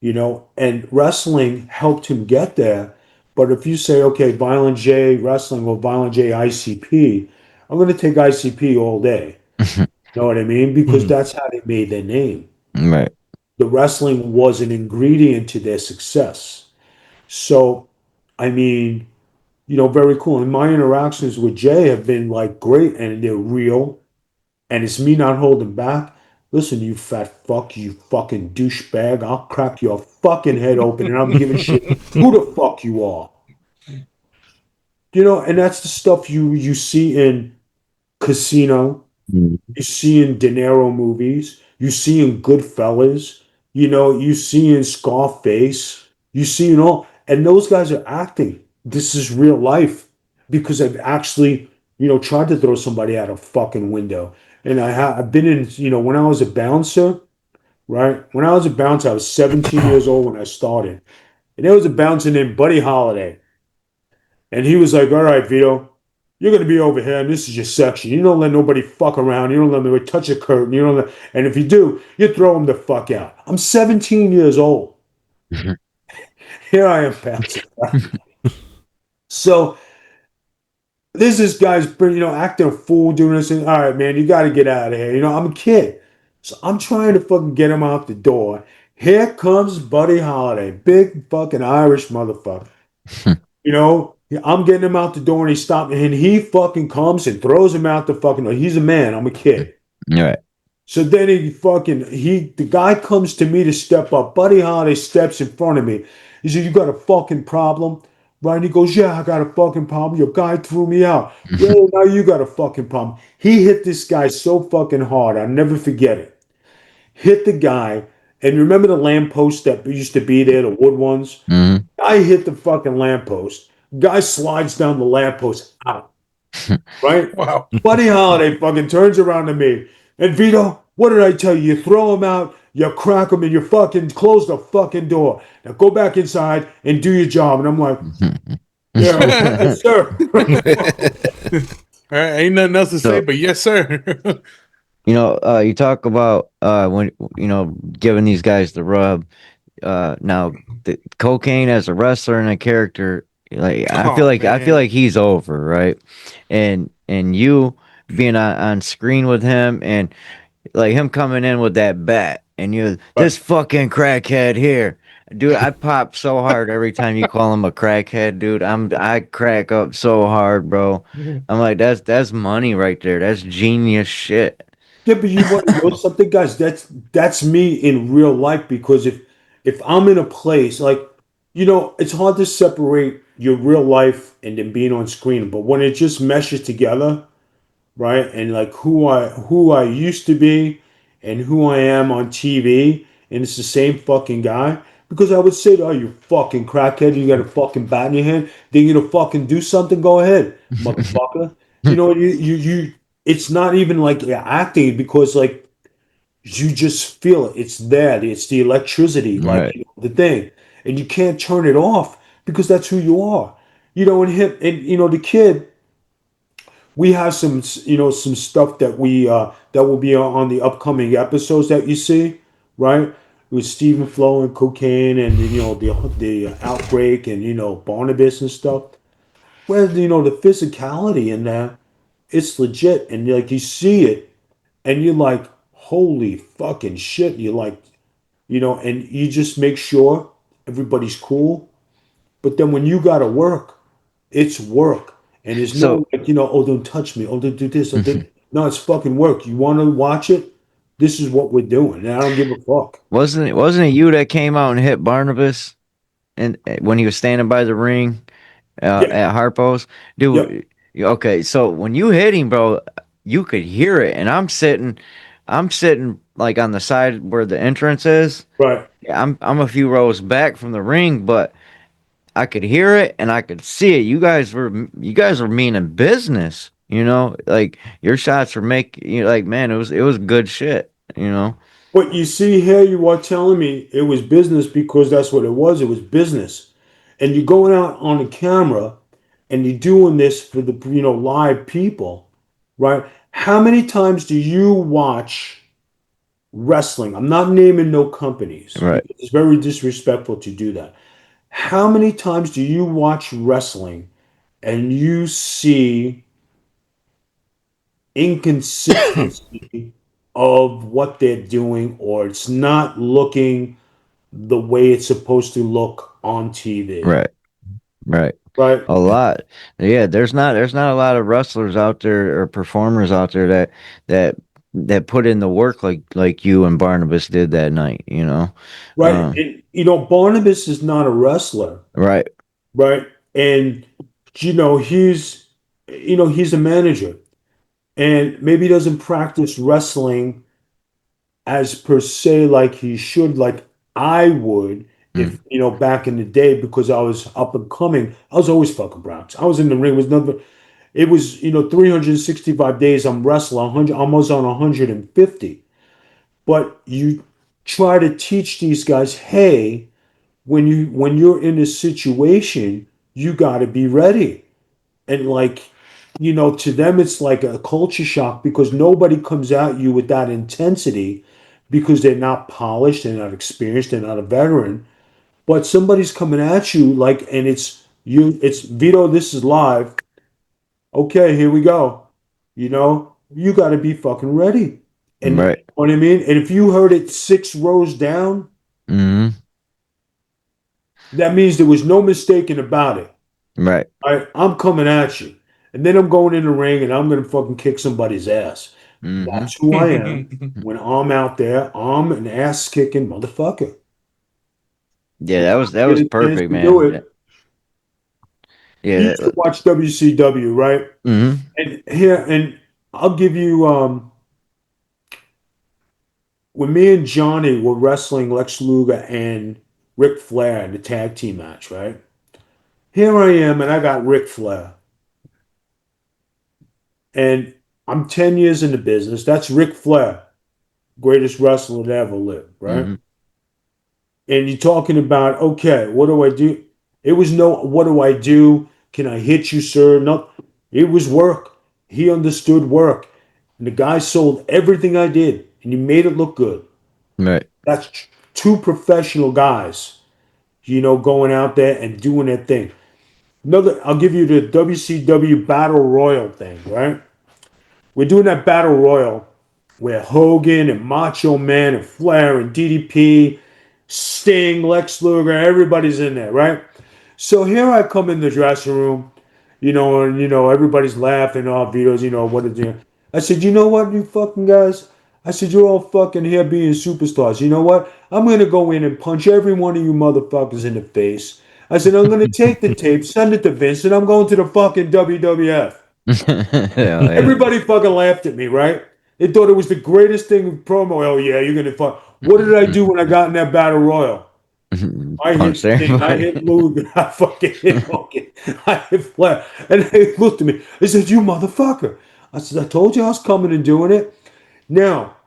and wrestling helped him get there. But if you say, okay, Violent J wrestling or Violent J ICP, I'm going to take ICP all day. You know what I mean? Because Mhm. that's how they made their name. Right. The wrestling was an ingredient to their success. So, I mean, very cool. And my interactions with Jay have been like great, and they're real, and it's me not holding back. Listen, you fat fuck, you fucking douchebag, I'll crack your fucking head open, and I don't give a shit who the fuck you are. And that's the stuff you see in Casino, Mhm. you see in De Niro movies, you see in Goodfellas, you see in Scarface, you see in all, and those guys are acting. This is real life because I've actually, tried to throw somebody out a fucking window. And I've been in, when I was a bouncer, right? When I was a bouncer, I was 17 years old when I started. And there was a bouncer named Buddy Holiday. And he was like, all right, Vito, you're going to be over here, and this is your section. You don't let nobody fuck around. You don't let nobody touch a curtain. And if you do, you throw them the fuck out. I'm 17 years old. Here I am bouncing. So this guy's, acting a fool, doing this. And, all right, man, you got to get out of here. I'm a kid. So I'm trying to fucking get him out the door. Here comes Buddy Holiday, big fucking Irish motherfucker. I'm getting him out the door and he stopped and he fucking comes and throws him out the fucking door. He's a man. I'm a kid. Right. So then the guy comes to me to step up. Buddy Holiday steps in front of me. He said, you got a fucking problem? Right? And he goes, yeah, I got a fucking problem. Your guy threw me out. Yeah, now you got a fucking problem. He hit this guy so fucking hard. I'll never forget it. Hit the guy. And remember the lamppost that used to be there, the wood ones? Mhm. I hit the fucking lamppost. Guy slides down the lamppost out. Right? Wow. Buddy Holiday fucking turns around to me. And Vito, what did I tell you? You throw him out, you crack him, and you fucking close the fucking door. Now go back inside and do your job. And I'm like, yeah, yes, sir. All right, ain't nothing else to say, So, but yes, sir. you talk about when giving these guys the rub. Now, the cocaine as a wrestler and a character, like Oh, I feel man. like he's over, right? And you being on screen with him and like him coming in with that bat and you this fucking crackhead here. Dude, I pop so hard every time you call him a crackhead, dude. I crack up so hard, bro. I'm like, that's money right there. That's genius shit. Yeah, but you want to know something, guys? That's me in real life because if I'm in a place like, it's hard to separate your real life and then being on screen, but when it just meshes together, right? And like who I used to be and who I am on TV, and it's the same fucking guy. Because I would say, oh, you fucking crackhead, you got a fucking bat in your hand, then you gonna fucking do something, go ahead, motherfucker. You it's not even like you're acting because like you just feel it. It's there. It's the electricity, like Right. the thing. And you can't turn it off because that's who you are. And him and the kid, we have some stuff that will be on the upcoming episodes that you see, right? With Stephen Flow and cocaine and the outbreak and Barnabas and stuff. Where the physicality in that, it's legit and like you see it and you're like, holy fucking shit. You're like, and you just make sure everybody's cool. But then when you gotta work, it's work. And there's no So like, oh, don't touch me. Oh, don't do this. No, it's fucking work. You want to watch it? This is what we're doing. And I don't give a fuck. wasn't it you that came out and hit Barnabas and when he was standing by the ring Yeah. at Harpo's? Yep. Dude, okay, so when you hit him, bro, you could hear it, and I'm sitting like on the side where the entrance is. Right. Yeah, I'm a few rows back from the ring, but I could hear it and I could see it. You guys were meaning business, like your shots were like man, it was good shit. But you see here, you are telling me it was business because that's what it was. It was business. And you're going out on the camera and you're doing this for the live people, right? How many times do you watch wrestling? I'm not naming no companies Right. because it's very disrespectful to do that. How many times do you watch wrestling and you see inconsistency of what they're doing, or it's not looking the way it's supposed to look on TV? Right. Right. right? A lot. Yeah, there's not a lot of wrestlers out there or performers out there that that put in the work like you and Barnabas did that night, you know. Right. Um, And Barnabas is not a wrestler, right. right? And he's he's a manager and maybe he doesn't practice wrestling as per se like he should, like I would if Mm, back in the day because I was up and coming. I was always fucking Bronx. I was in the ring. It was 365 days I'm wrestling 100, almost on 150. But you try to teach these guys, hey, when you're in a situation, you got to be ready. And like, to them it's like a culture shock because nobody comes at you with that intensity because they're not polished, they're not experienced, they're not a veteran. But somebody's coming at you like, and it's Vito, this is live. Okay, here we go. You got to be fucking ready. And you know right. what I mean? And if you heard it 6 rows down, Mm, that means there was no mistaking about it. right. I'm coming at you. And then I'm going in the ring and I'm going to fucking kick somebody's ass. Mm-hmm. That's who I am. When I'm out there, I'm an ass kicking motherfucker. Yeah, And that when was I that get was a chance perfect, to do man. Yeah. it, Yeah, you used to watch WCW, right? mm-hmm. And I'll give you when me and Johnny were wrestling Lex Luger and Ric Flair in the tag team match, right? Here I am, and I got Ric Flair, and I'm 10 years in the business. That's Ric Flair, greatest wrestler that ever lived, right? Mm-hmm. And you're talking about, okay, what do I do? It was no, what do I do? Can I hit you, sir? No, it was work. He understood work. And the guy sold everything I did, and he made it look good. Right. That's two professional guys, going out there and doing their thing. I'll give you the WCW Battle Royal thing, right? We're doing that Battle Royal where Hogan and Macho Man and Flair and DDP, Sting, Lex Luger, everybody's in there, right? So here I come in the dressing room, and everybody's laughing, all Vito's, what is it? I said, you know what, you fucking guys? I said, you're all fucking here being superstars. You know what? I'm gonna go in and punch every one of you motherfuckers in the face. I said, I'm gonna take the tape, send it to Vince, and I'm going to the fucking WWF. Yeah, Everybody fucking laughed at me, right? They thought it was the greatest thing in promo. Oh yeah, you're gonna fuck. What did I do when I got in that battle royal? yeah. I hit Punched Sting, I everybody. hit Luger, I fucking hit Hogan, I hit Flair, and they looked at me. They said, "You motherfucker!" I said, "I told you I was coming and doing it." Now,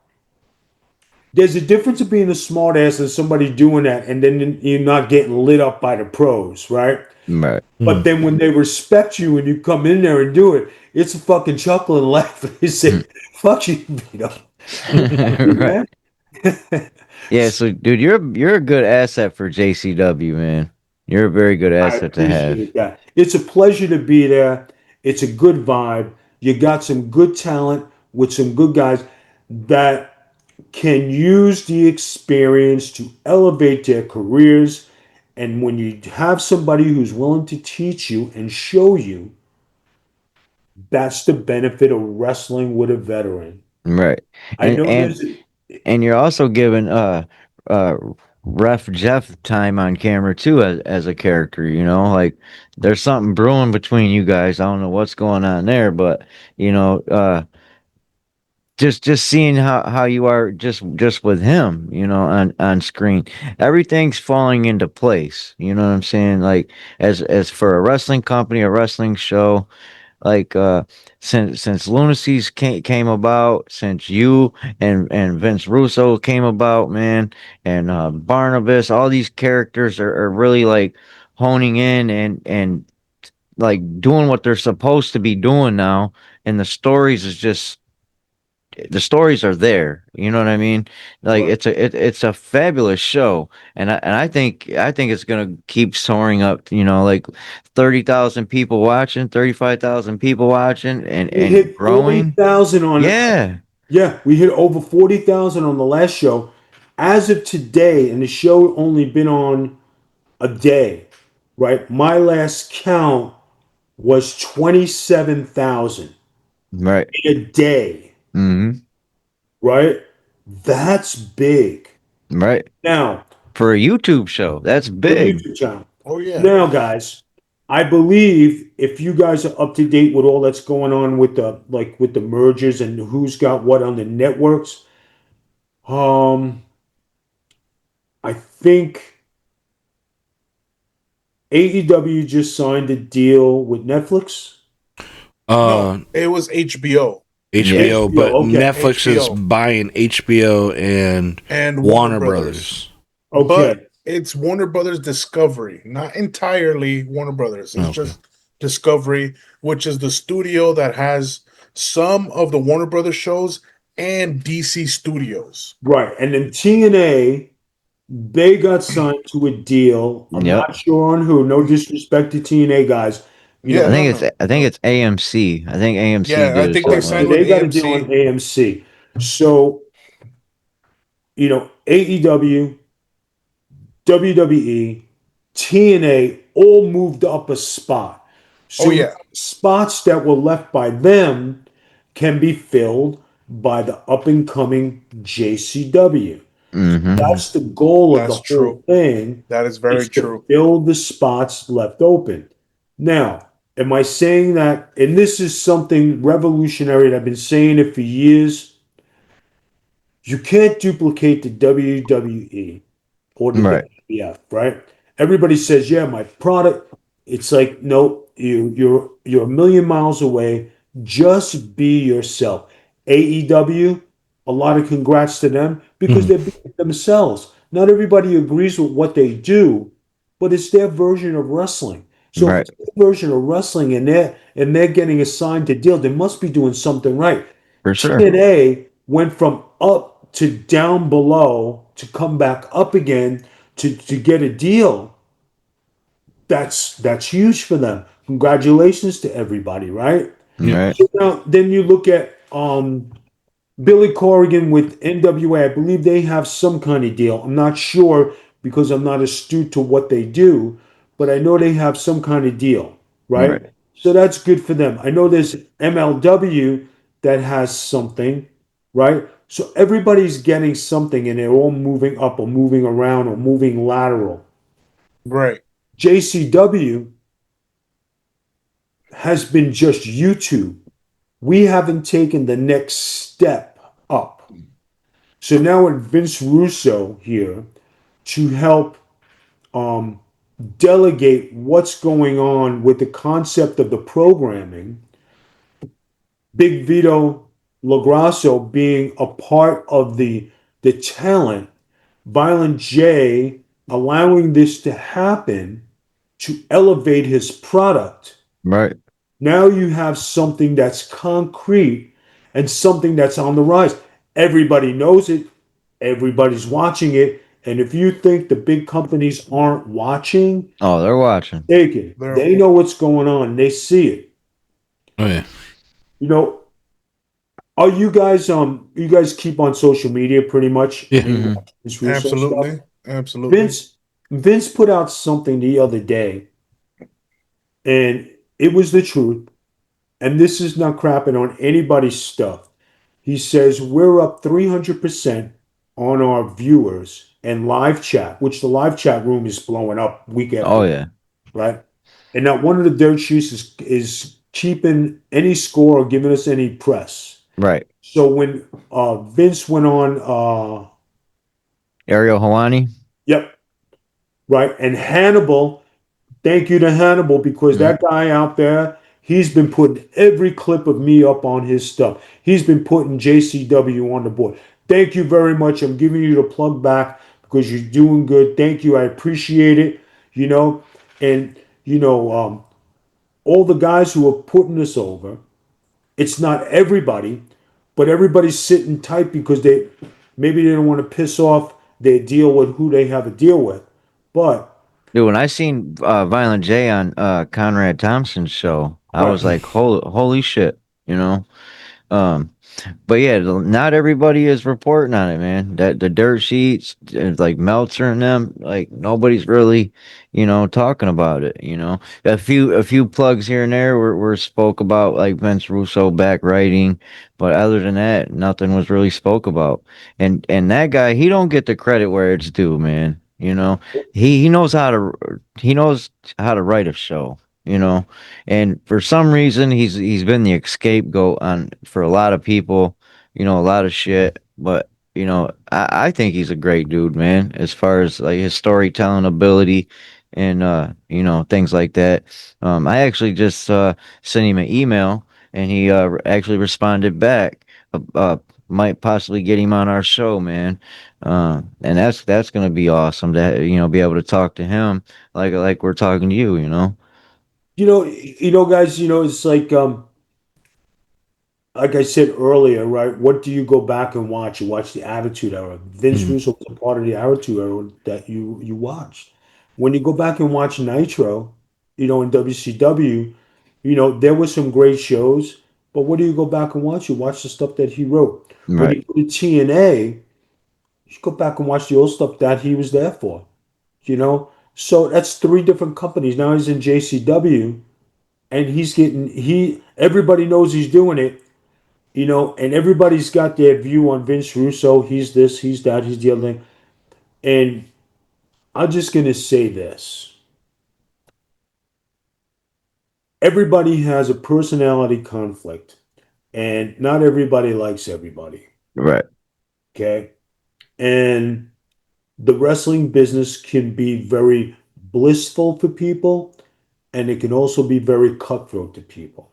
there's a difference of being a smart ass and somebody doing that, and then you're not getting lit up by the pros, right? Right. But then when they respect you and you come in there and do it, it's a fucking chuckle and laugh. They say, "Fuck you, Vito." Fuck you, Right. man. Yeah, so dude, you're a good asset for JCW, man. You're a very good I asset to have. appreciate that. It's a pleasure to be there. It's a good vibe. You got some good talent with some good guys that can use the experience to elevate their careers. And when you have somebody who's willing to teach you and show you, that's the benefit of wrestling with a veteran. Right. I know And there's and you're also giving uh Ref Jeff time on camera too as a character, you know, like there's something brewing between you guys. I don't know what's going on there, but you know, just seeing how you are just with him, you know, on screen, everything's falling into place, you know what I'm saying, like as for a wrestling company, a wrestling show, like since lunacies came about, since you and Vince Russo came about, man, and Barnabas, all these characters are really like honing in and like doing what they're supposed to be doing now, and the stories is just the stories are there. You know what I mean? Like it's a fabulous show, and I think it's gonna keep soaring up. You know, like 30,000 people watching, 35,000 people watching, we and hit growing. 40,000 on. Yeah, Yeah, we hit over 40,000 on the last show. As of today, and the show only been on a day, right? My last count was 27,000 Right. in a day, Mm-hmm. right? That's big. Right. Now, For a YouTube show, that's for big. YouTube channel. Oh yeah. Now, guys, I believe if you guys are up to date with all that's going on with the mergers and who's got what on the networks, um, I think AEW just signed a deal with Netflix. No, Uh, it was HBO Yeah. HBO, but HBO, okay, Netflix is HBO buying HBO and and Warner Warner Brothers. Brothers. But okay, it's Warner Brothers Discovery, not entirely Warner Brothers. It's Okay. just Discovery, which is the studio that has some of the Warner Brothers shows and DC Studios. right. And then TNA, they got signed to a deal. I'm Yep. not sure on who. No disrespect to TNA guys. You Yeah, know, no, no, I think no. it's AMC. I think AMC Yeah, I did it think they something so signed like with they that. got a deal on AMC. AMC. So AEW, WWE, TNA all moved up a spot. Oh So yeah, spots that were left by them can be filled by the up and coming JCW. Mm-hmm. That's the goal of the that's whole true. thing, That is very is to true. fill the spots left open. Now, am I saying that? And this is something revolutionary, and I've been saying it for years. You can't duplicate the WWE or the Right. WWF, right? Everybody says, "Yeah, my product." It's like, no, you're a million miles away. Just be yourself. AEW, a lot of congrats to them because Mhm. they're being themselves. Not everybody agrees with what they do, but it's their version of wrestling. So if Right. it's their version of wrestling and they're getting assigned to deal, they must be doing something right. For sure. TNA went from up to down below to come back up again to get a deal. That's huge for them. Congratulations to everybody, right? Yep. Right. Now then you look at Billy Corrigan with NWA. I believe they have some kind of deal. I'm not sure because I'm not astute to what they do, but I know they have some kind of deal, right? Right. So that's good for them. I know there's MLW that has something, right? So everybody's getting something and they're all moving up or moving around or moving lateral. Right. JCW has been just YouTube. We haven't taken the next step up. So now with Vince Russo here to help um, delegate what's going on with the concept of the programming, Big Vito LaGrasso being a part of the talent, Violent J allowing this to happen to elevate his product. Right. Now you have something that's concrete and something that's on the rise. Everybody knows it, everybody's watching it. And if you think the big companies aren't watching, Oh, they're watching. take it. They're They know what's going on. They see it. Oh yeah. You know, are you guys keep on social media pretty much? Yeah. And you Mm-hmm. watch this Russo stuff? absolutely, absolutely. Vince put out something the other day, and it was the truth. And this is not crapping on anybody's stuff. He says we're up 300% on our viewers and live chat, which the live chat room is blowing up week after Oh week, yeah. right? And not one of the dirt sheets is keeping any score or giving us any press. Right. So when Vince went on, Ariel Hawani. yep, right, and Hannibal. Thank you to Hannibal because Mm-hmm. that guy out there, he's been putting every clip of me up on his stuff. He's been putting JCW on the board. Thank you very much. I'm giving you the plug back because you're doing good. Thank you. I appreciate it. You know, and all the guys who are putting us over. It's not everybody, but everybody's sitting tight because maybe they don't want to piss off their deal with who they have a deal with. But Dude, when I seen Violent J on Conrad Thompson's show, I right, was like, holy shit, you know. Um, but yeah, not everybody is reporting on it, man. That the dirt sheets, like Meltzer and them, like nobody's really, talking about it. A few plugs here and there were spoke about, like Vince Russo back writing, but other than that, nothing was really spoke about. And that guy, he don't get the credit where it's due, man. He knows how to write a show. And for some reason he's been the scapegoat on for a lot of people, a lot of shit. But I think he's a great dude, man, as far as like his storytelling ability and things like that. I actually just sent him an email, and he actually responded back. Might possibly get him on our show, man. And that's gonna be awesome to be able to talk to him like we're talking to you. Guys, it's like I said earlier, right? What do you go back and watch? You watch the Attitude Era. Vince Mhm. Russo was a part of the Attitude Era that you watched. When you go back and watch Nitro, in WCW, there were some great shows. But what do you go back and watch? You watch the stuff that he wrote. When Right. you go to TNA, you go back and watch the old stuff that he was there for. So that's three different companies. Now he's in JCW, and everybody knows he's doing it, and everybody's got their view on Vince Russo. He's this, he's that, he's the other thing. And I'm just gonna say this: everybody has a personality conflict, and not everybody likes everybody. Right. Okay, and the wrestling business can be very blissful for people, and it can also be very cutthroat to people.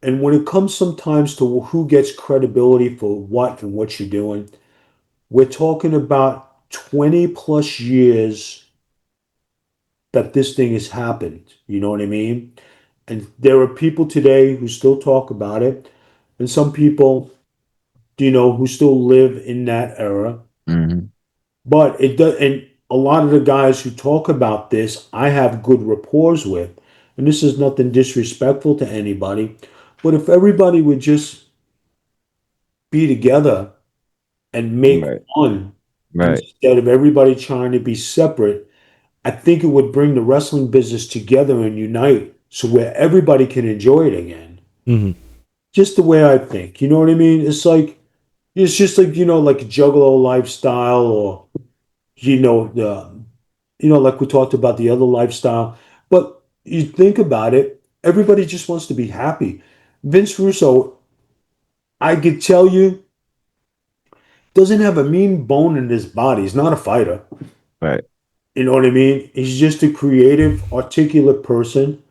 And when it comes sometimes to who gets credibility for what and what you're doing, we're talking about 20 plus years that this thing has happened. You know what I mean? And there are people today who still talk about it, and some people, who still live in that era. Hmm. But it does, and a lot of the guys who talk about this, I have good rapport with. And this is nothing disrespectful to anybody. But if everybody would just be together and make Right. one Right. instead of everybody trying to be separate, I think it would bring the wrestling business together and unite so where everybody can enjoy it again. Mhm. Just the way I think. You know what I mean? It's just like, like a juggalo lifestyle, or the like we talked about the other lifestyle. But you think about it, everybody just wants to be happy. Vince Russo, I could tell you, doesn't have a mean bone in his body. He's not a fighter. Right. You know what I mean? He's just a creative, articulate person,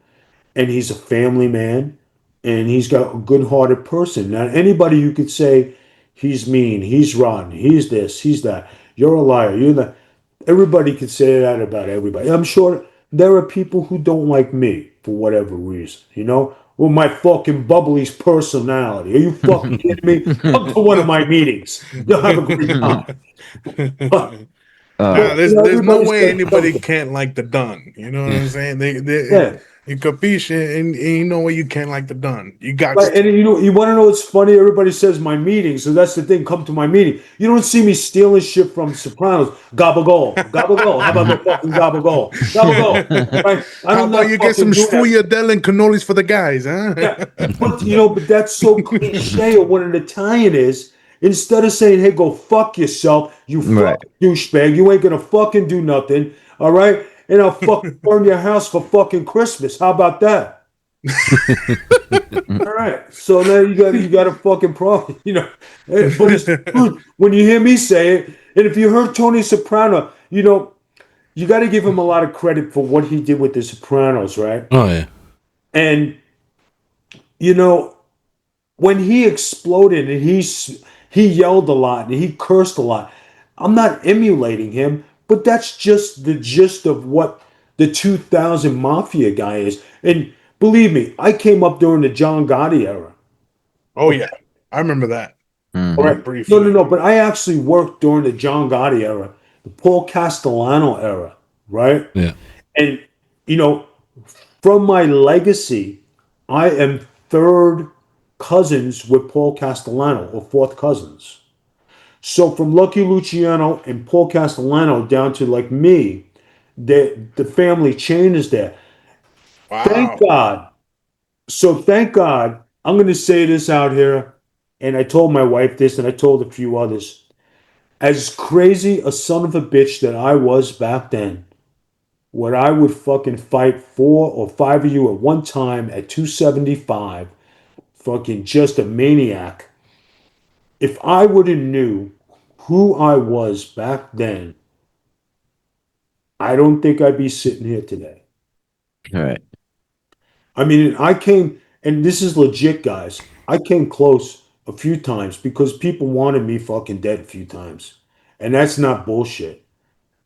and he's a family man, and he's got a good-hearted person. Now, anybody you could say he's mean, he's rotten, he's this, he's that, you're a liar, you're that. Everybody could say that about everybody. I'm sure there are people who don't like me for whatever reason, With my fucking bubbly's personality. Are you fucking kidding me? Come to one of my meetings. You'll have a great time. But, Uh, Nah, there's no everybody's way got anybody something. can't like the Don. You know what I'm saying? They Yeah. you capiche, and you know what, you can't like the Don. You got Right, and you want to know what's funny? Everybody says my meeting, so that's the thing. Come to my meeting. You don't see me stealing shit from Sopranos. Gobble gobble. How about the fucking gobble gobble? Right? How I'm about not you get some fucking doing that. sfogliatelle and cannolis for the guys, huh? Yeah, but but that's so cliche of what an Italian is. Instead of saying, "Hey, go fuck yourself, you right. fucking douchebag," you ain't gonna fucking do nothing. All right, and I'll fucking burn your house for fucking Christmas. How about that? All right. So now you got a fucking problem, But it's true when you hear me say it, and if you heard Tony Soprano, you got to give him a lot of credit for what he did with the Sopranos, right? Oh yeah. And you know when he exploded and he yelled a lot and he cursed a lot. I'm not emulating him, but that's just the gist of what the 2000 Mafia guy is. And believe me, I came up during the John Gotti era. Oh yeah, I remember that. All Hmm. right. No, no, Briefly. no. But I actually worked during the John Gotti era, the Paul Castellano era, right? Yeah. And, you know, from my legacy, I am third. cousins with Paul Castellano, or fourth cousins. So from Lucky Luciano and Paul Castellano down to like me, the family chain is there. Thank Wow. God. So thank God. I'm going to say this out here, and I told my wife this, and I told a few others. As crazy a son of a bitch that I was back then, when I would fucking fight 4 or 5 of you at one time at 275, fucking just a maniac. If I would have knew who I was back then, I don't think I'd be sitting here today. All right. I mean, I came, and this is legit, guys. I came close a few times because people wanted me fucking dead a few times. And that's not bullshit.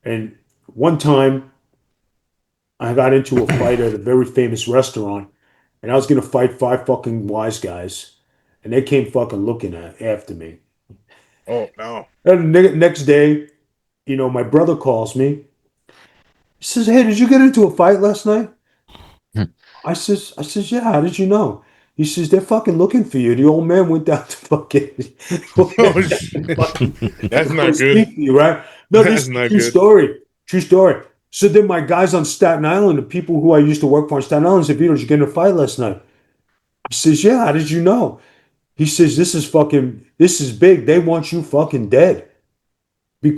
And one time, I got into a fight at a very famous restaurant, and I was gonna fight 5 fucking wise guys, and they came fucking looking at after me. Oh no. And the next day, my brother calls me. He says, "Hey, did you get into a fight last night?" I says, "Yeah. How did you know?" He says, "They're fucking looking for you. The old man went down to fucking, Oh shit. That's not good. speak to you, right?" No, this That's is a not true good. story. True story. So then my guys on Staten Island, the people who I used to work for on Staten Island, said, "Vito, did you get in a fight last night?" He says, "Yeah. How did you know?" He says, this is big. They want you fucking dead.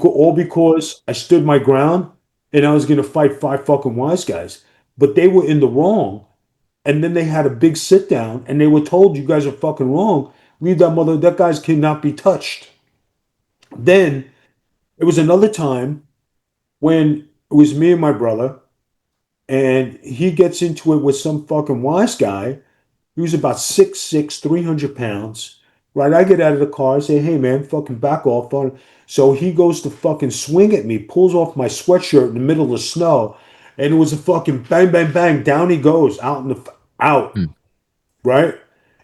All because I stood my ground and I was gonna fight 5 fucking wise guys. But they were in the wrong. And then they had a big sit down and they were told, you guys are fucking wrong. Leave that guy's cannot be touched. Then it was another time when it was me and my brother, and he gets into it with some fucking wise guy. He was about 6'6", 300 pounds. Right? I get out of the car. I say, "Hey, man, fucking back off." So he goes to fucking swing at me, pulls off my sweatshirt in the middle of the snow. And it was a fucking bang, bang, bang. Down he goes, out. Hmm. Right?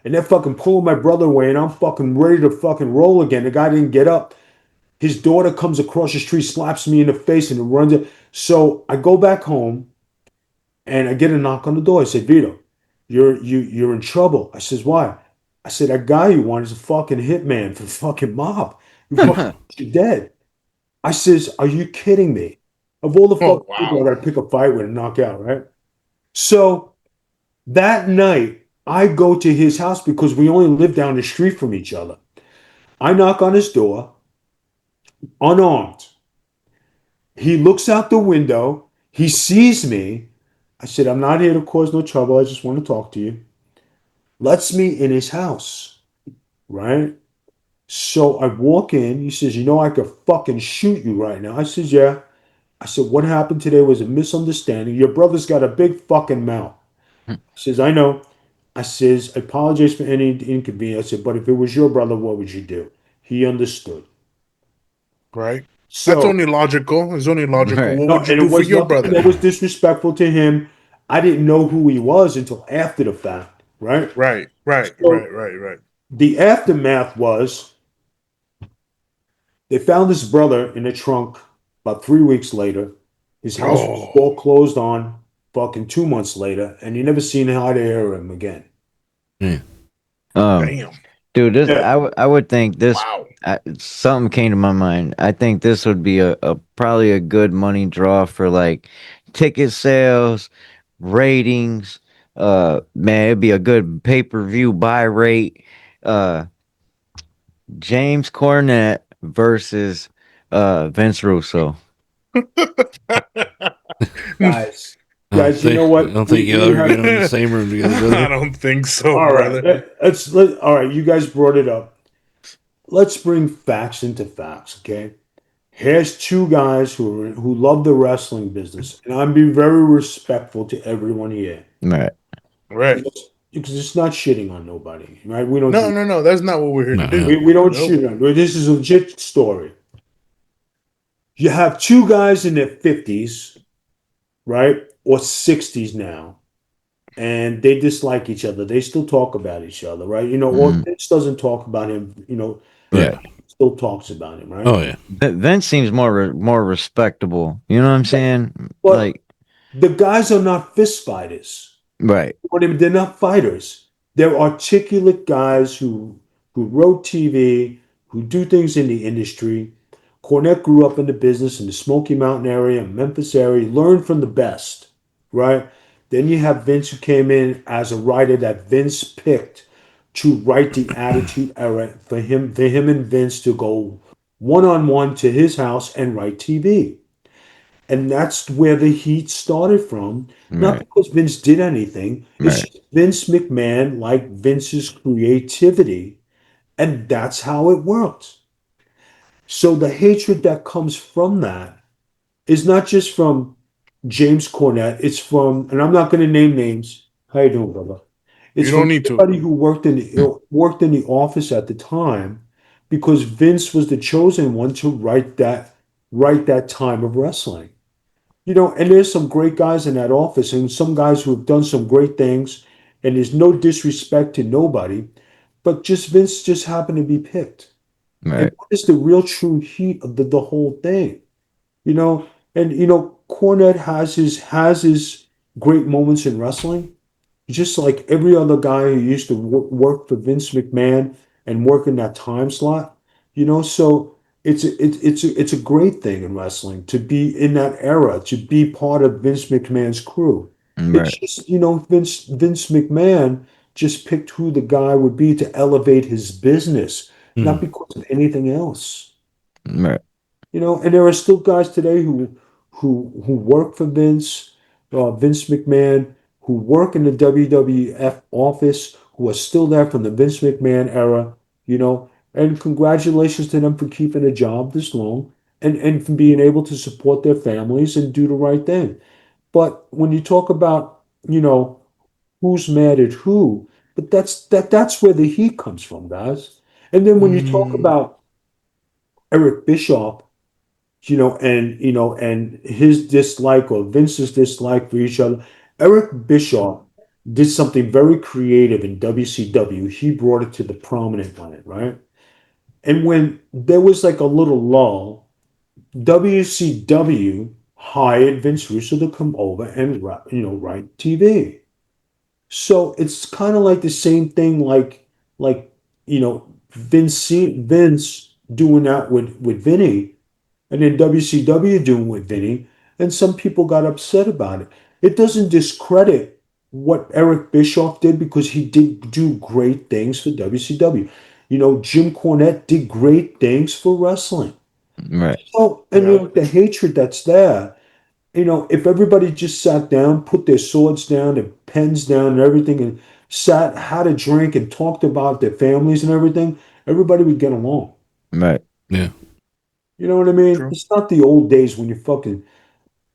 And they're fucking pulling my brother away, and I'm fucking ready to fucking roll again. The guy didn't get up. His daughter comes across the street, slaps me in the face, and runs it. So I go back home. And I get a knock on the door. I said, "Vito, you're in trouble." I says, "Why?" I said, "That guy you want is a fucking hitman for the fucking mob. You fucking you're dead." I says, "Are you kidding me?" Of all the Oh fucking people I wow. gotta pick a fight with and knock out, right? So that night, I go to his house because we only live down the street from each other. I knock on his door, unarmed. He looks out the window. He sees me. I said, "I'm not here to cause no trouble. I just want to talk to you." Lets me in his house, right? So I walk in. He says, "I could fucking shoot you right now." I says, "Yeah." I said, "What happened today was a misunderstanding. Your brother's got a big fucking mouth." He says, "I know." I says, "I apologize for any inconvenience." I said, "But if it was your brother, what would you do?" He understood. Right. That's So, only logical. It's only logical. Right. What no, would you and do it for was your nothing brother? that was disrespectful to him. I didn't know who he was until after the fact, right? Right. Right. Right. So Right. Right. the aftermath was they found his brother in a trunk about 3 weeks later. His house was Oh. all closed on fucking 2 months later, and you never seen how to hear him again. Yeah. Um, Damn. dude, this Yeah. I would think this. Wow. Something came to my mind. I think this would be a probably a good money draw for like ticket sales, ratings. Man, it'd be a good pay per view buy rate. Uh, James Cornette versus Vince Russo. Guys, guys, you know I what? don't think We you'll we ever have get them in the same room together, I brother. don't think so, all right. brother. All right. You guys brought it up. Let's bring facts into facts, okay? Here's two guys who love the wrestling business, and I'm being very respectful to everyone here. Right. Right. Because it's not shitting on nobody, right? We don't No, do no, no. That's not what we're here to No, no. do. we don't Nope. shit on. This is a legit story. You have two guys in their 50s, right? Or 60s now, and they dislike each other. They still talk about each other, right? Or Mhm. Vince doesn't talk about him, Yeah. Right. still talks about him, right? Oh yeah. Vince seems more respectable. You know what I'm saying? But Like, the guys are not fist fighters. right. They're not fighters. They're articulate guys who wrote TV, who do things in the industry. Cornette grew up in the business in the Smoky Mountain area, Memphis area, learned from the best, right? Then you have Vince, who came in as a writer that Vince picked to write the Attitude Era for him and Vince to go one on one to his house and write TV. And that's where the heat started from. Not Right. because Vince did anything. It's Right. just Vince McMahon liked Vince's creativity, and that's how it worked. So the hatred that comes from that is not just from James Cornette. It's from, and I'm not going to name names. How you doing, brother? It's You from don't need to. everybody who worked in the office at the time, because Vince was the chosen one to write that time of wrestling. And there's some great guys in that office, and some guys who have done some great things, and there's no disrespect to nobody, but just Vince just happened to be picked. And Right. what is the real true heat of the whole thing? You know, and Cornette has his great moments in wrestling, just like every other guy who used to work for Vince McMahon and work in that time slot. So it's a great thing in wrestling to be in that era, to be part of Vince McMahon's crew. It's Right. just Vince McMahon just picked who the guy would be to elevate his business, not because of anything else. Right. And there are still guys today who work for Vince McMahon, who work in the WWF office, who are still there from the Vince McMahon era. And congratulations to them for keeping a job this long, and for being able to support their families and do the right thing. But when you talk about, who's mad at who, but that's where the heat comes from, guys. And then when you talk Mm, about Eric Bischoff, and his dislike or Vince's dislike for each other. Eric Bischoff did something very creative in WCW. He brought it to the prominent light, right? And when there was like a little lull, WCW hired Vince Russo to come over and write TV. So it's kind of like the same thing, like Vince doing that with Vinny, and then WCW doing with Vinny, and some people got upset about it. It doesn't discredit what Eric Bischoff did, because he did do great things for WCW. Jim Cornette did great things for wrestling. Right. So, and yeah. the hatred that's there, if everybody just sat down, put their swords down and pens down and everything, and had a drink and talked about their families and everything, everybody would get along. Right. Yeah. You know what I mean? True. It's not the old days when you're fucking,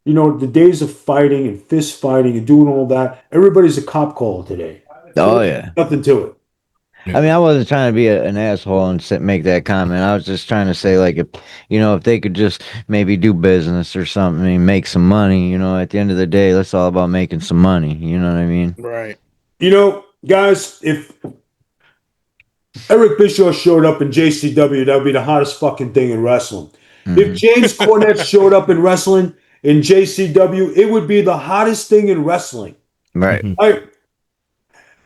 the days of fighting and fist fighting and doing all that. Everybody's a cop caller today. Oh yeah. Nothing to it. I mean, I wasn't trying to be an asshole and make that comment. I was just trying to say, like, if they could just maybe do business or something and make some money. At the end of the day, that's all about making some money. You know what I mean? Right. Guys, if Eric Bischoff showed up in JCW, that would be the hottest fucking thing in wrestling. If James Cornette showed up in wrestling in JCW, it would be the hottest thing in wrestling. Right. Right?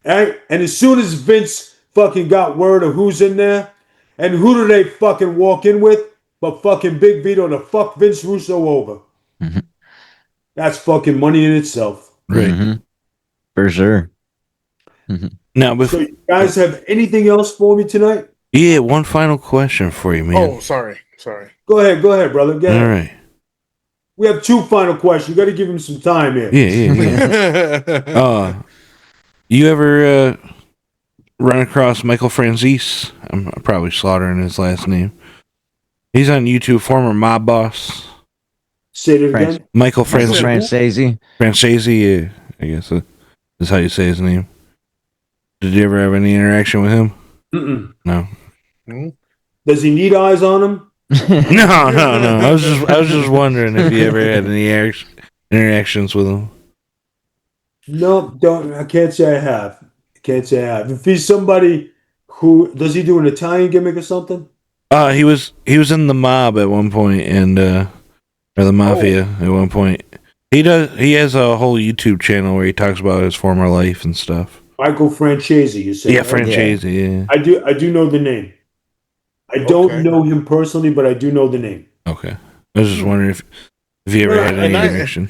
Right? And as soon as Vince fucking got word of who's in there, and who do they fucking walk in with but fucking Big Vito to fuck Vince Russo over? Mhm. That's fucking money in itself. Right. Mhm. For sure. Now, So you guys have anything else for me tonight? yeah, one final question for you, man. Oh, sorry. Go ahead, brother. Go ahead. All right. We have two final questions. You got to give him some time here. Yeah. You ever run across Michael Franzese? I'm probably slaughtering his last name. He's on YouTube, former mob boss. Say it France- again. Michael Michael Franzese. Francese. I guess is how you say his name. Did you ever have any interaction with him? Mm-mm. No. Does he need eyes on him? No. I was just wondering if you ever had any interactions with him. No, don't. I can't say I have. If he's somebody who does he do an Italian gimmick or something? He was in the mob at one point, and or the mafia at one point. He has a whole YouTube channel where he talks about his former life and stuff. Michael Francesi, you say, Yeah, right? franchise. Yeah. I do know the name. I don't Okay. know him personally, but I do know the name. Okay. I was just Hmm. wondering if you ever No, had And any I connection.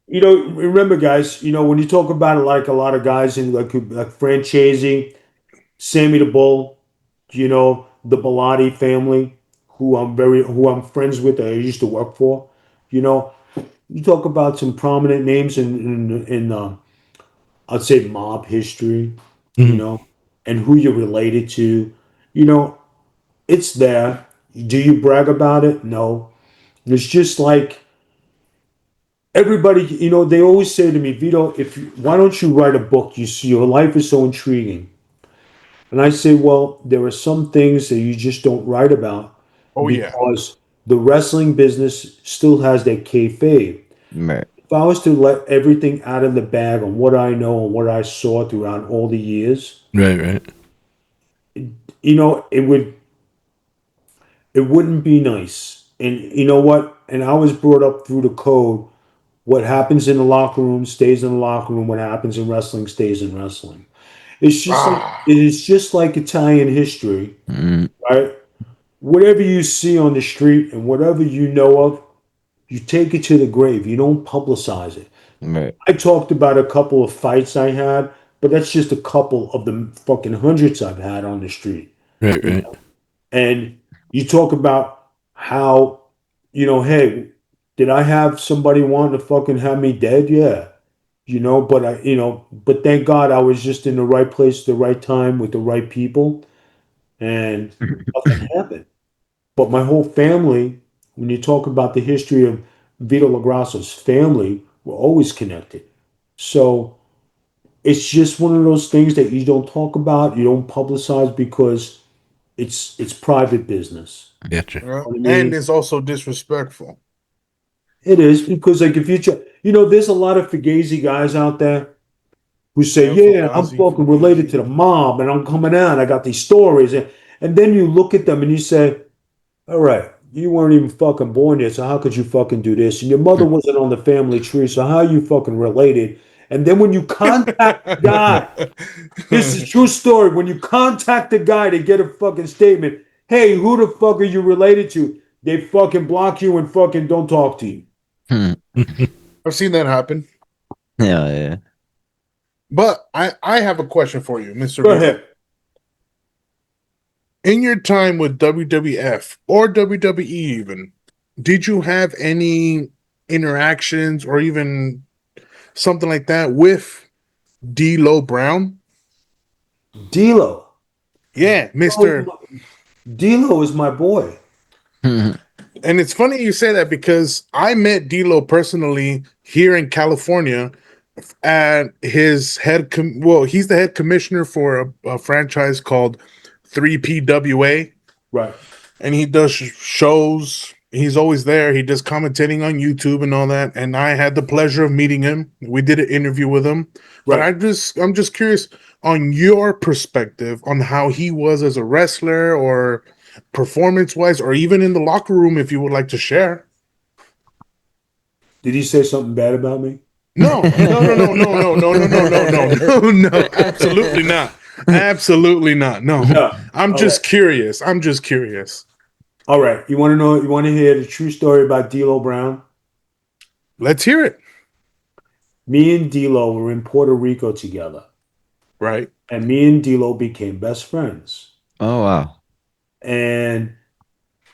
remember, guys, when you talk about it, like a lot of guys in like Francesi, Sammy the Bull, the Bellotti family, who I'm friends with, that I used to work for. You know, you talk about some prominent names in I'd say mob history, you Mhm. know, and who you're related to. You know, it's there. Do you brag about it? No. It's just like everybody, they always say to me, Vito, why don't you write a book? You see, your life is so intriguing. And I say, well, there are some things that you just don't write about oh yeah. because the wrestling business still has that kayfabe. Right. If I was to let everything out of the bag on what I know and what I saw throughout all the years, Right, right. it wouldn't be nice. And you know what? And I was brought up through the code. What happens in the locker room stays in the locker room. What happens in wrestling stays in wrestling. Ah. It is just like Italian history, Mm, right? Whatever you see on the street and whatever you know of, you take it to the grave. You don't publicize it. right. I talked about a couple of fights I had, but that's just a couple of the fucking hundreds I've had on the street. Right, You right. know? And you talk about how, hey, did I have somebody wanting to fucking have me dead? Yeah. But thank God I was just in the right place at the right time with the right people and nothing happened. But my whole family, when you talk about the history of Vito LaGrasso's family, we're always connected. So it's just one of those things that you don't talk about, you don't publicize because it's private business. Gotcha. You know what I And mean? it's also disrespectful. It is because like if there's a lot of Fugazi guys out there who say, El "Yeah, I'm Fugazi, fucking related Fugazi. to the mob, and I'm coming out. I got these stories," and then you look at them and you say, "All right, you weren't even fucking born yet, so how could you fucking do this? And your mother wasn't on the family tree, so how are you fucking related?" And then when you contact the guy, this is a true story. When you contact the guy to get a fucking statement, hey, who the fuck are you related to? They fucking block you and fucking don't talk to you. Hmm. I've seen that happen. Yeah, yeah. But I have a question for you, Mr. Go Vito. ahead. In your time with WWF or WWE even, did you have any interactions or even something like that with D'Lo Brown? D'Lo. Yeah, Mr. D'Lo is my boy. Hmm. And it's funny you say that because I met D'Lo personally here in California at his he's the head commissioner for a franchise called 3PWA, Right. and he does shows. He's always there. He does commentating on YouTube and all that. And I had the pleasure of meeting him. We did an interview with him. But Right. I'm just curious on your perspective on how he was as a wrestler or performance wise, or even in the locker room, if you would like to share. Did he say something bad about me? No, no, no, no, no, no, no, no, no, no, no, no, no, absolutely not. Absolutely not. No. No. I'm All right. just curious. I'm just curious. All right. You want to know? You want to hear the true story about D'Lo Brown? Let's hear it. Me and D'Lo were in Puerto Rico together, Right. and me and D'Lo became best friends. Oh wow. And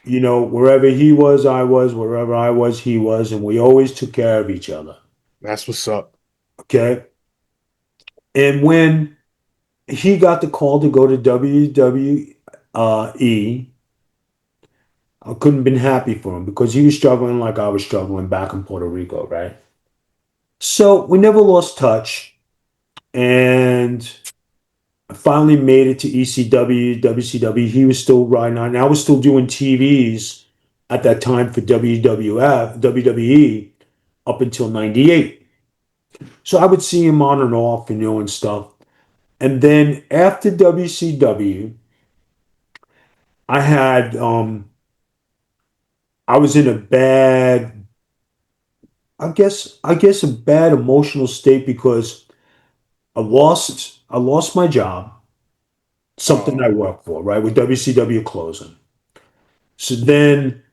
wherever he was, I was. Wherever I was, he was, and we always took care of each other. That's what's up. Okay. And when he got the call to go to WWE, I couldn't have been happy for him because he was struggling like I was struggling back in Puerto Rico, right? So we never lost touch, and I finally made it to ECW, WCW. He was still riding on. And I was still doing TVs at that time for WWF, WWE up until '98. So I would see him on and off and stuff. And then after WCW, I had I was in a I guess a bad emotional state because I lost my job, something I worked for, right, with WCW closing. So then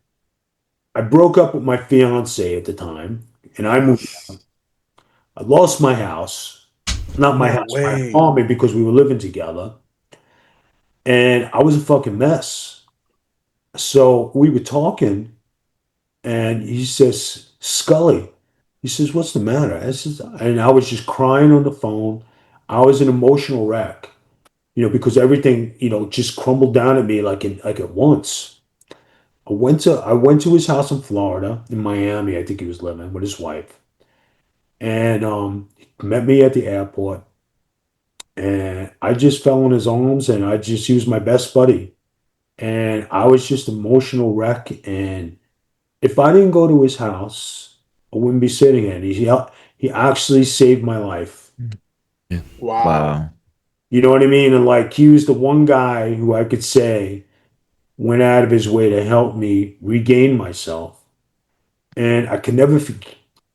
I broke up with my fiance at the time, and I moved. I lost my house, not my No house, my way. apartment because we were living together, and I was a fucking mess. So we were talking, and he says, Scully, he says, what's the matter? And I was just crying on the phone. I was an emotional wreck, because everything, just crumbled down at me like at once. I went to his house in Florida, in Miami. I think he was living with his wife, and he met me at the airport, and I just fell in his arms, and he was my best buddy, and I was just emotional wreck. And if I didn't go to his house, I wouldn't be sitting here. And he actually saved my life. Wow. Wow. You know what I mean? And like he was the one guy who I could say went out of his way to help me regain myself. And I can never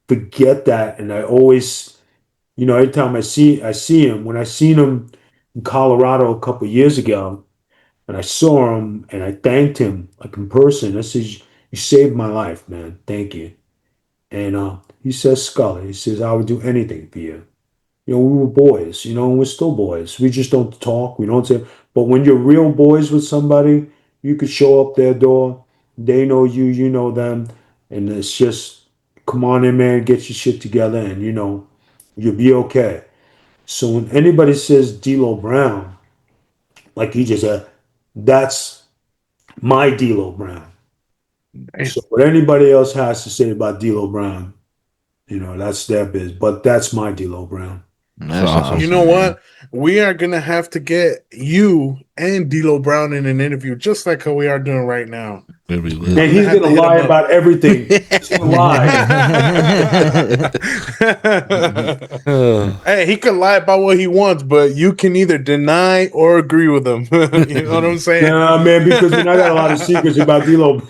forget that. And I always, every time I see him, when I seen him in Colorado a couple of years ago, and I saw him and I thanked him like in person. I said, "You saved my life, man. Thank you." And he says, "Scully," he says, "I would do anything for you." We were boys, and we're still boys. We just don't talk. We don't say, but when you're real boys with somebody, you could show up their door. They know you, you know them. And it's just, come on in, man, get your shit together, and, you'll be okay. So when anybody says D'Lo Brown, like you just said, that's my D'Lo Brown. So Nice. what anybody else has to say about D'Lo Brown, that's their biz. But that's my D'Lo Brown. That's awesome. You awesome, know man. what? We are gonna have to get you and D'Lo Brown in an interview, just like how we are doing right now. It'd be I'm lit. And gonna he's have gonna to hit lie him up. about everything. He's gonna lie. Hey, he can lie about what he wants, but you can either deny or agree with him. You know what I'm saying? Nah, man, because I got a lot of secrets about D'Lo.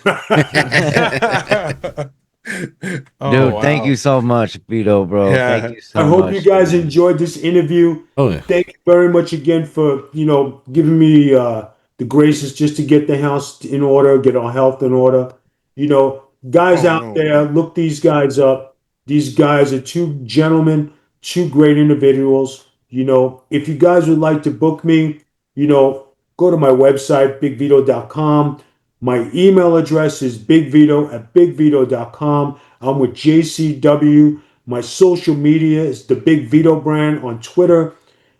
Oh Dude, thank wow. you so much, Vito, bro. Thank Yeah. you I so hope you much, guys dude. enjoyed this interview. Oh yeah. Thank you very much again for giving me the graces just to get the house in order, get our health in order. Guys Oh out no. there, look these guys up. These guys are two gentlemen, two great individuals. If you guys would like to book me, go to my website, bigvito.com. My email address is bigvito@bigvito.com. I'm with JCW. My social media is the Big Vito brand on Twitter,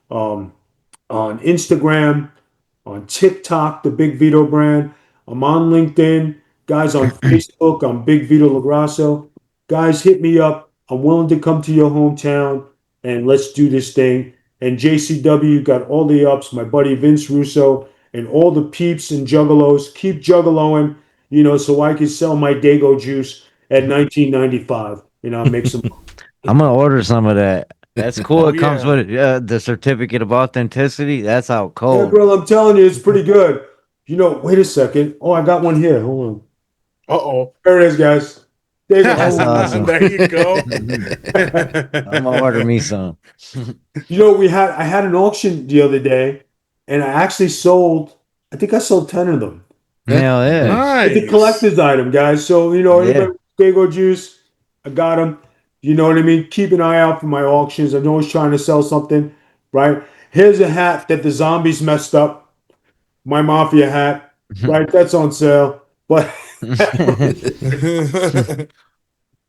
um, on Instagram, on TikTok, the Big Vito brand. I'm on LinkedIn. Guys on Facebook, I'm Big Vito Lagrasso. Guys, hit me up. I'm willing to come to your hometown and let's do this thing. And JCW got all the ups. My buddy Vince Russo and all the peeps and juggalos. Keep juggaloing, so I can sell my Dago juice at 19.95. Make some. I'm gonna order some of that. That's cool. Oh It comes yeah. with the certificate of authenticity. That's out Yeah, cold. bro, I'm telling you, it's pretty good. Wait a second. Oh, I got one here. Hold on. Uh-oh. There it is, guys. There you That's go. awesome. There you go. I'm gonna order me some. I had an auction the other day, and I think I sold 10 of them. Hell yeah. Nice. It's a Nice. collector's item, guys. So, Yeah. anybody with Dago juice, I got them. You know what I mean? Keep an eye out for my auctions. I'm always trying to sell something, right? Here's a hat that the zombies messed up. My mafia hat, right? That's on sale. But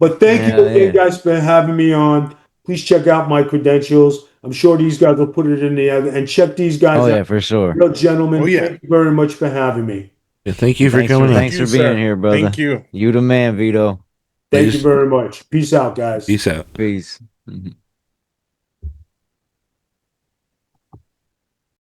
But thank you Hell again, yeah. guys, for having me on. Please check out my credentials. I'm sure these guys will put it in the other. And check these Oh guys yeah, out. for sure. Real Oh gentlemen, yeah. thank you very much for having me. Yeah, thank you for Thanks for coming on. Thank thanks you, for being sir. here, brother. Thank you. You the man, Vito. Thank you Peace. very much. Peace out, guys. Peace out. Peace. Mhm.